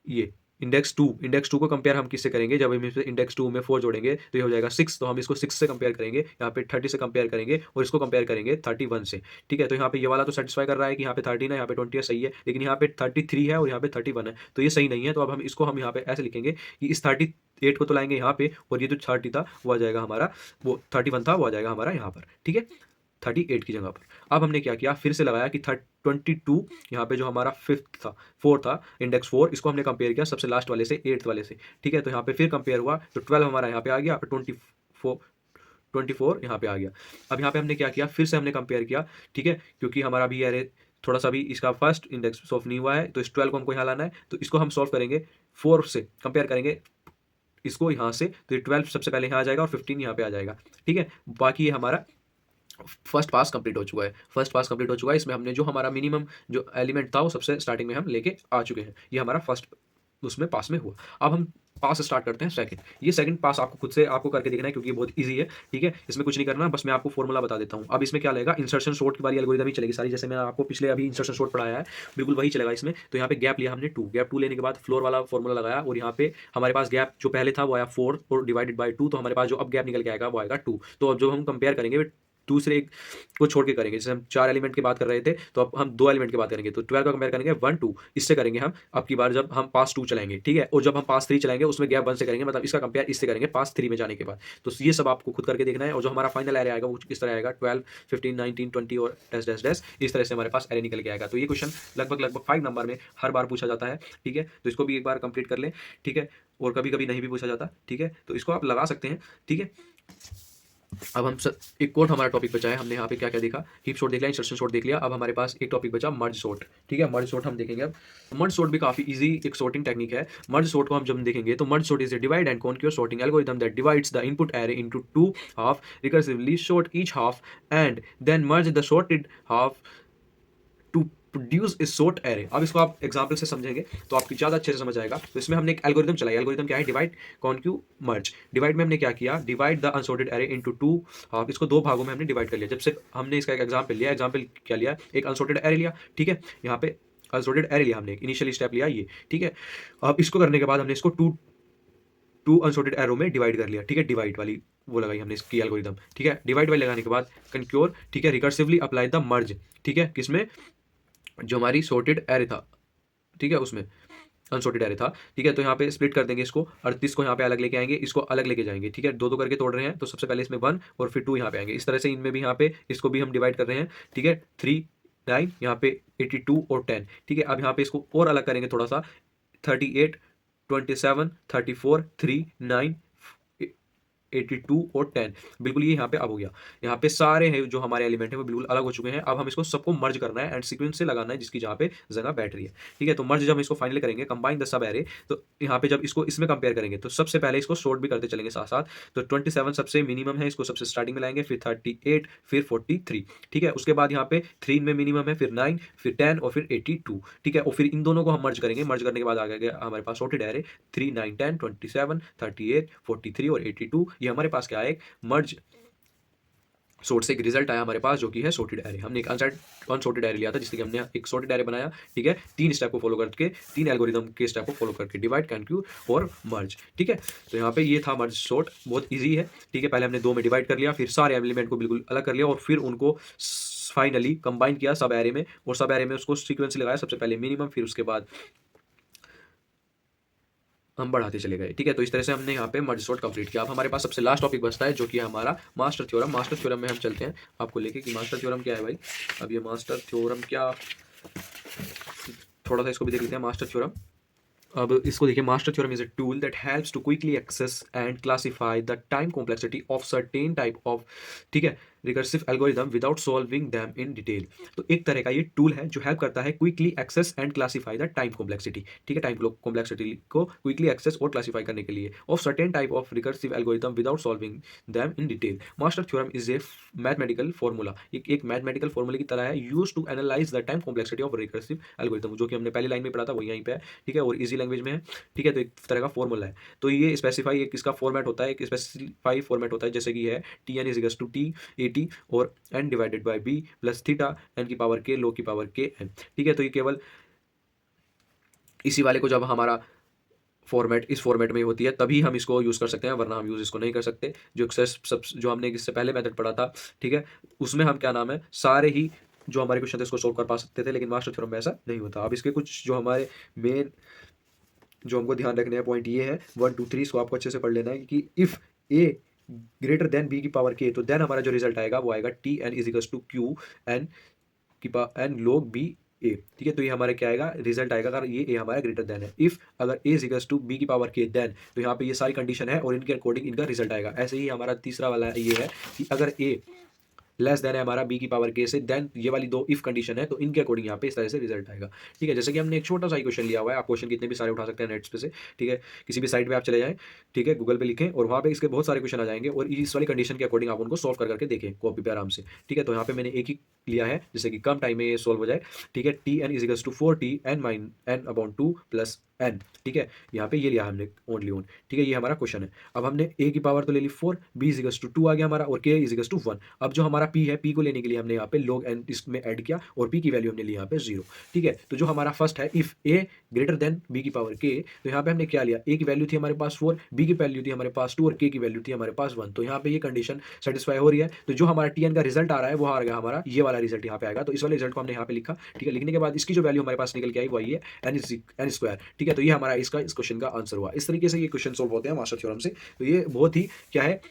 ये इंडेक्स 2 को कंपेयर हम किससे करेंगे, जब हम इंडेक्स 2 में 4 जोड़ेंगे तो ये हो जाएगा 6, तो हम इसको 6 से कंपेयर करेंगे, यहाँ पे 30 से कंपेयर करेंगे और इसको कंपेयर करेंगे 31 से। ठीक है, तो यहाँ पे ये वाला तो सेटिस्फाई कर रहा है कि यहाँ पे 13 है, यहाँ पे 20 है, सही है, लेकिन यहाँ पे 33 है और यहाँ पे 31 है, तो ये सही नहीं है। तो अब हम इसको हम यहाँ पे ऐसे लिखेंगे कि इस 38 को तो लाएंगे यहाँ पे, और ये जो 30 था वो आ जाएगा हमारा, वो 31 था वो आ जाएगा हमारा यहाँ पर। ठीक है, 38 की जगह पर। अब हमने क्या किया, फिर से लगाया कि 22 यहाँ पे जो हमारा 4 था, इंडेक्स 4, इसको हमने कंपेयर किया सबसे लास्ट वाले से, 8th वाले से। ठीक है, तो यहाँ पे फिर कंपेयर हुआ तो 12 हमारा यहाँ पे आ गया और 24 यहाँ पे आ गया। अब यहाँ पे हमने क्या किया, फिर से हमने कंपेयर किया। ठीक है, क्योंकि हमारा भी अरे थोड़ा सा भी इसका फर्स्ट इंडेक्स सॉल्व नहीं हुआ है, तो इस 12 को हमको यहाँ लाना है, तो इसको हम सॉल्व करेंगे 4 से कंपेयर करेंगे इसको यहाँ से, तो ये 12 सबसे पहले यहाँ आ जाएगा और 15 यहाँ पे आ जाएगा। ठीक है, बाकी ये हमारा फर्स्ट पास कंप्लीट हो चुका है, फर्स्ट पास कंप्लीट हो चुका है। इसमें हमने जो हमारा मिनिमम जो एलिमेंट था वो सबसे स्टार्टिंग में हम लेके आ चुके हैं, ये हमारा फर्स्ट उसमें पास में हुआ। अब हम पास स्टार्ट करते हैं सेकंड। ये सेकंड पास आपको खुद से आपको करके देखना है क्योंकि ये बहुत इजी है। ठीक है, इसमें कुछ नहीं करना, बस मैं आपको फॉर्मूला बता देता हूँ। अब इसमें क्या लगेगा, इंसर्शन शॉर्ट की वाली एल्गोरिथम ही चलेगी सारी, जैसे मैंने आपको पिछले अभी इंसर्शन शॉर्ट पढ़ाया है, बिल्कुल वही चलेगा इसमें। तो यहाँ पे गैप लिया हमने 2, गैप 2 लेने के बाद फ्लोर वाला फॉर्मूला लगाया, और यहाँ पे हमारे पास गैप जो पहले था वो आया 4 और डिवाइडेड बाय 2, तो हमारे पास जो अब गैप निकल के आएगा वो आएगा 2। तो अब जो हम कंपेयर करेंगे दूसरे एक को छोड़ के करेंगे, जैसे हम 4 एलिमेंट की बात कर रहे थे तो अब हम 2 एलिमेंट की बात करेंगे, तो 12 का कंपेयर करेंगे 1 2, इससे करेंगे हम अब की बार जब हम पास 2 चलाएंगे। ठीक है, और जब हम पास 3 चलाएंगे उसमें गैप 1 से करेंगे, मतलब इसका कंपेयर इससे करेंगे पास 3 में जाने के बाद। तो ये सब आपको खुद करके देखना है, और जो हमारा फाइनल एरे आएगा वो किस तरह आएगा, 12 15 19 20 और डैश डैश डैश, इस तरह से हमारे पास एरे निकल के आएगा। तो ये क्वेश्चन लगभग 5 नंबर में हर बार पूछा जाता है। ठीक है, तो इसको भी एक बार कंप्लीट कर लें। ठीक है, और कभी कभी नहीं भी पूछा जाता। ठीक है, तो इसको आप लगा सकते हैं। ठीक है, अब हम एक और हमारा टॉपिक बचा है, हमने यहाँ पे क्या क्या देखा, हीप शॉर्ट देख लिया, इंसर्शन शॉर्ट देख लिया। अब हमारे पास एक टॉपिक बचा मर्ज शॉर्ट। ठीक है, मर्ज शॉर्ट हम देखेंगे। अब मर्ज शॉर्ट भी काफी इजी एक सॉर्टिंग टेक्निक है। मर्ज शॉर्ट को हम जब देखेंगे तो merge sort is a divide and conquer sorting algorithm that divides the input array into 2 half, recursively sort each half and then merge the sorted half to produce a sort array. अब इसको आप example से समझेंगे तो आपको ज़्यादा अच्छे से समझ आएगा। तो इसमें हमने एक एल्गोरिदम चलाई। एल्गोरिदम क्या है? डिवाइड, कॉन्क्यू, मर्ज। डिवाइड में हमने क्या किया? Divide the unsorted array into two half. इसको दो भागों में हमने डिवाइड कर लिया। जब से हमने इसका एक एग्जांपल लिया, एग्जांपल क्या लिया? एक अनसॉर्टेड एरे लिया, ठीक है। यहाँ पे अनसॉर्टेड एरे लिया हमने, इनिशियल स्टेप लिया ये, ठीक है। अब इसको करने के बाद हमने इसको टू टू अनसॉर्टेड एरो में डिवाइड कर लिया, ठीक है। डिवाइड वाली वो लगाई हमने इसकी एल्गोरिदम, ठीक है। डिवाइड वाली लगाने के बाद कंक्योर, ठीक है, रिकर्सिवली अप्लाई द मर्ज, ठीक है। किसमें? जो हमारी सॉर्टेड एरे था, ठीक है, उसमें अनसॉर्टेड एरे था, ठीक है। तो यहाँ पे स्प्लिट कर देंगे इसको, 38 को यहाँ पे अलग लेके आएंगे, इसको अलग लेके जाएंगे, ठीक है। दो दो करके तोड़ रहे हैं, तो सबसे पहले इसमें 1 और फिर 2 यहाँ पे आएंगे। इस तरह से इनमें भी यहाँ पे इसको भी हम डिवाइड कर रहे हैं, ठीक है। 3 9 यहाँ पे 82 और 10, ठीक है। अब यहाँ पे इसको और अलग करेंगे थोड़ा सा, 38 27 34 3 9 82 और 10, बिल्कुल ये यहाँ पे अब हो गया। यहाँ पे सारे हैं जो हमारे एलिमेंट है वो बिल्कुल अलग हो चुके हैं। अब हम इसको सबको मर्ज करना है एंड सीक्वेंस से लगाना है जिसकी जहाँ पे जगह बैठ रही है, ठीक है। तो मर्ज जब हम इसको फाइनली करेंगे, कंबाइन द सब एरे, तो यहाँ पे जब इसको इसमें कंपेयर करेंगे तो सबसे पहले इसको शॉर्ट भी करते चलेंगे साथ साथ। तो 27 सबसे मिनिमम है, इसको सबसे स्टार्टिंग में लाएंगे, फिर 38, फिर 43, ठीक है। उसके बाद यहाँ पे 3 में मिनिमम है, फिर 9, फिर 10 और फिर 82, ठीक है। और फिर इन दोनों को हम मर्ज करेंगे। मर्ज करने के बाद आ गया हमारे पास सॉर्टेड एरे 3 9 10 27 38 43 और 82। ये हमारे पास क्या है? मर्ज सॉर्ट से एक रिजल्ट आया हमारे पास जो कि है सॉर्टेड एरे। हमने एक अनसॉर्टेड एरे लिया था जिससे कि हमने एक सॉर्टेड एरे बनाया, ठीक है। 3 स्टेप को फॉलो करके, 3 एल्गोरिदम के स्टेप को फॉलो करके, डिवाइड, कंक्यू और मर्ज, ठीक है। तो यहाँ पे ये था मर्ज सॉर्ट, बहुत इजी है, ठीक है। पहले हमने 2 में डिवाइड कर लिया, फिर सारे एलिमेंट को बिल्कुल अलग कर लिया और फिर उनको फाइनली कंबाइन किया सब एरे में, और सब एरे में उसको सीक्वेंस लगाया, सबसे पहले मिनिमम, फिर उसके बाद हम बढ़ाते चले गए, ठीक है। तो इस तरह से हमने यहाँ पे मर्ज सॉर्ट कंप्लीट किया। अब हमारे पास सबसे लास्ट टॉपिक बचता है जो कि हमारा मास्टर थ्योरम। मास्टर थ्योरम में हम चलते हैं आपको लेके कि मास्टर थ्योरम क्या है भाई। अब ये मास्टर थ्योरम क्या, थोड़ा सा इसको भी देख लेते हैं मास्टर थ्योरम। अब इसको देखिए, master theorem is a tool that helps to quickly access and classify the time complexity of certain type of, ठीक है, recursive algorithm without solving them in detail. तो एक तरह का ये टूल है जो हेल्प करता है quickly access and classify the time complexity, ठीक है, टाइम कॉम्प्लेक्सिटी को क्विकली एक्सेस और क्लासिफाई करने के लिए of certain type of recursive algorithm without solving them in detail. Master theorem is a mathematical formula, एक मैथमेटिकल फॉर्मूले की तरह है, use to analyze the time complexity of recursive algorithm, जो कि हमने पहली लाइन में पढ़ा था वो यहीं पे है, ठीक है, और इजी लैंग्वेज में है, ठीक है। तो एक तरह का फॉर्मूला है। तो ये स्पेसिफाई एक इसका फॉर्मेट होता है, एक स्पेसिफाई फॉर्मेट होता है, जैसे कि है T N is equals to T A T और N divided by B plus theta N की पावर के लो की पावर के एन, ठीक है। तो ये केवल इसी वाले को जब हमारा फॉर्मेट इस फॉर्मेट में होती है तभी हम इसको यूज़ कर सकते हैं, वरना हम यूज़ इसको नहीं कर सकते। जो एक्सेस सब जो हमने इससे पहले मेथड पढ़ा था, ठीक है, उसमें हम क्या नाम है सारे ही जो हमारे क्वेश्चन थे उसको सोल्व कर पा सकते थे, लेकिन मास्टर थ्योरम में ऐसा नहीं होता। अब इसके कुछ जो हमारे मेन जो हमको ध्यान रखने हैं पॉइंट ये है 1 2 3, इसको आपको अच्छे से पढ़ लेना है कि if a greater than b की पावर के, तो देन हमारा जो रिजल्ट आएगा वो आएगा t N is equals to q n की power n log b a, ठीक है। तो ये हमारे क्या आएगा, रिजल्ट आएगा अगर ये ए हमारा ग्रेटर देन है। इफ अगर ए इज इक्वल्स टू बी की पावर के, देन तो यहाँ पे ये सारी कंडीशन है और इनके अकॉर्डिंग इनका रिजल्ट आएगा। ऐसे ही हमारा तीसरा वाला ये है कि अगर ए लेस देन है हमारा बी की पावर के से, देन ये वाली दो इफ कंडीशन है, तो इनके अकॉर्डिंग यहाँ पे इस तरह से रिजल्ट आएगा, ठीक है। जैसे कि हमने एक छोटा सा ही क्वेश्चन लिया हुआ है, आप क्वेश्चन कितने भी सारे उठा सकते हैं नेट्स पे से, ठीक है। किसी भी साइट पे आप चले जाएं, ठीक है, गूगल पे लिखें और वहाँ पे इसके बहुत सारे क्वेश्चन आ जाएंगे और इस वाली कंडीशन के अकॉर्डिंग आप उनको सॉल्व करके देखें कॉपी पे आराम से, ठीक है। तो यहाँ पे मैंने एक ही लिया है जिससे कि कम टाइम में ये सॉल्व हो जाए, ठीक है। T N is equals to 4t n minus n upon 2 plus n, ठीक है। यहाँ पे ये लिया हमने ओनली ऑन, ठीक है, ये हमारा क्वेश्चन है। अब हमने ए की पावर तो ले ली 4, बी इज इक्वल्स टू 2 आ गया हमारा और के इज इक्वल्स टू 1। अब जो हमारा पी है, पी को लेने के लिए हमने यहाँ पे log n इसमें ऐड किया और p की वैल्यू हमने ली यहाँ पे 0, ठीक है। तो जो हमारा फर्स्ट है if a greater than b की पावर k, तो यहाँ पे हमने क्या लिया, a की वैल्यू थी हमारे पास 4, b की वैल्यू थी हमारे पास 2 और k की वैल्यू थी हमारे पास 1। तो यहाँ पे ये कंडीशन सेटिस्फाई हो रही है। तो जो हमारा tn का रिजल्ट आ रहा है वो आ गया हमारा ये वाला रिजल्ट यहाँ पे आएगा। तो इस वाले रिजल्ट को हमने यहाँ पे लिखा, ठीक है। लिखने के बाद इसकी जो वैल्यू हमारे पास निकल के आई वही है एन स्क्वायर, ठीक है। तो ये हमारा इसका इस क्वेश्चन का आंसर हुआ। इस तरीके से ये क्वेश्चन सोल्व होते हैं मास्टर थ्योरम से। तो ये बहुत ही क्या है,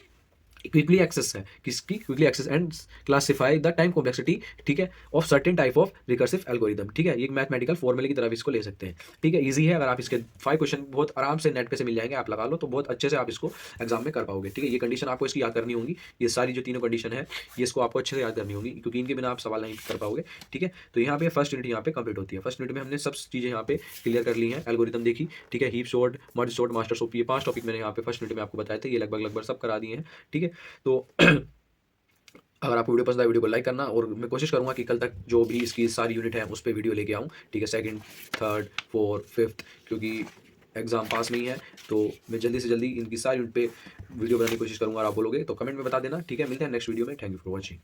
क्विकली एक्सेस है, किसकी quickly access and classify the time complexity, ठीक है, of certain type of recursive algorithm, ठीक है। ये एक मैथमेटिकल फॉर्मूले की तरफ इसको ले सकते हैं, ठीक है। इजी है, अगर आप इसके 5 क्वेश्चन बहुत आराम से नेट पे से मिल जाएंगे, आप लगा लो तो बहुत अच्छे से आप इसको एग्जाम में कर पाओगे, ठीक है। ये कंडीशन आपको इसकी याद करनी होगी, ये सारी जो तीनों कंडीशन है ये इसको आपको अच्छे से याद करनी होगी क्योंकि इनके बिना आप सवाल नहीं कर पाओगे, ठीक है। तो यहाँ पे फर्स्ट यूनिट यहाँ पे कंप्लीट होती है। फर्स्ट यूनिट में हमने सब चीज़ें यहाँ पे क्लियर कर ली हैं, एल्गोरिदम देखी, ठीक है, heap sort, merge sort, master sort, ये 5 टॉपिक मैंने यहाँ पे फर्स्ट यूनिट में आपको बताए थे, ये लगभग सब करा दिए हैं, ठीक है। तो अगर आपको वीडियो पसंद आए वीडियो को लाइक करना, और मैं कोशिश करूँगा कि कल तक जो भी इसकी सारी यूनिट है उस पे वीडियो लेके आऊँ, ठीक है? सेकंड, थर्ड, फोर्थ, फिफ्थ, क्योंकि एग्ज़ाम पास में ही है, तो मैं जल्दी से जल्दी इनकी सारी यूनिट पे वीडियो बनाने की कोशिश करूँगा। और आप बोलोगे तो कमेंट में बता देना, ठीक है? मिलते हैं नेक्स्ट वीडियो में। Thank you for watching.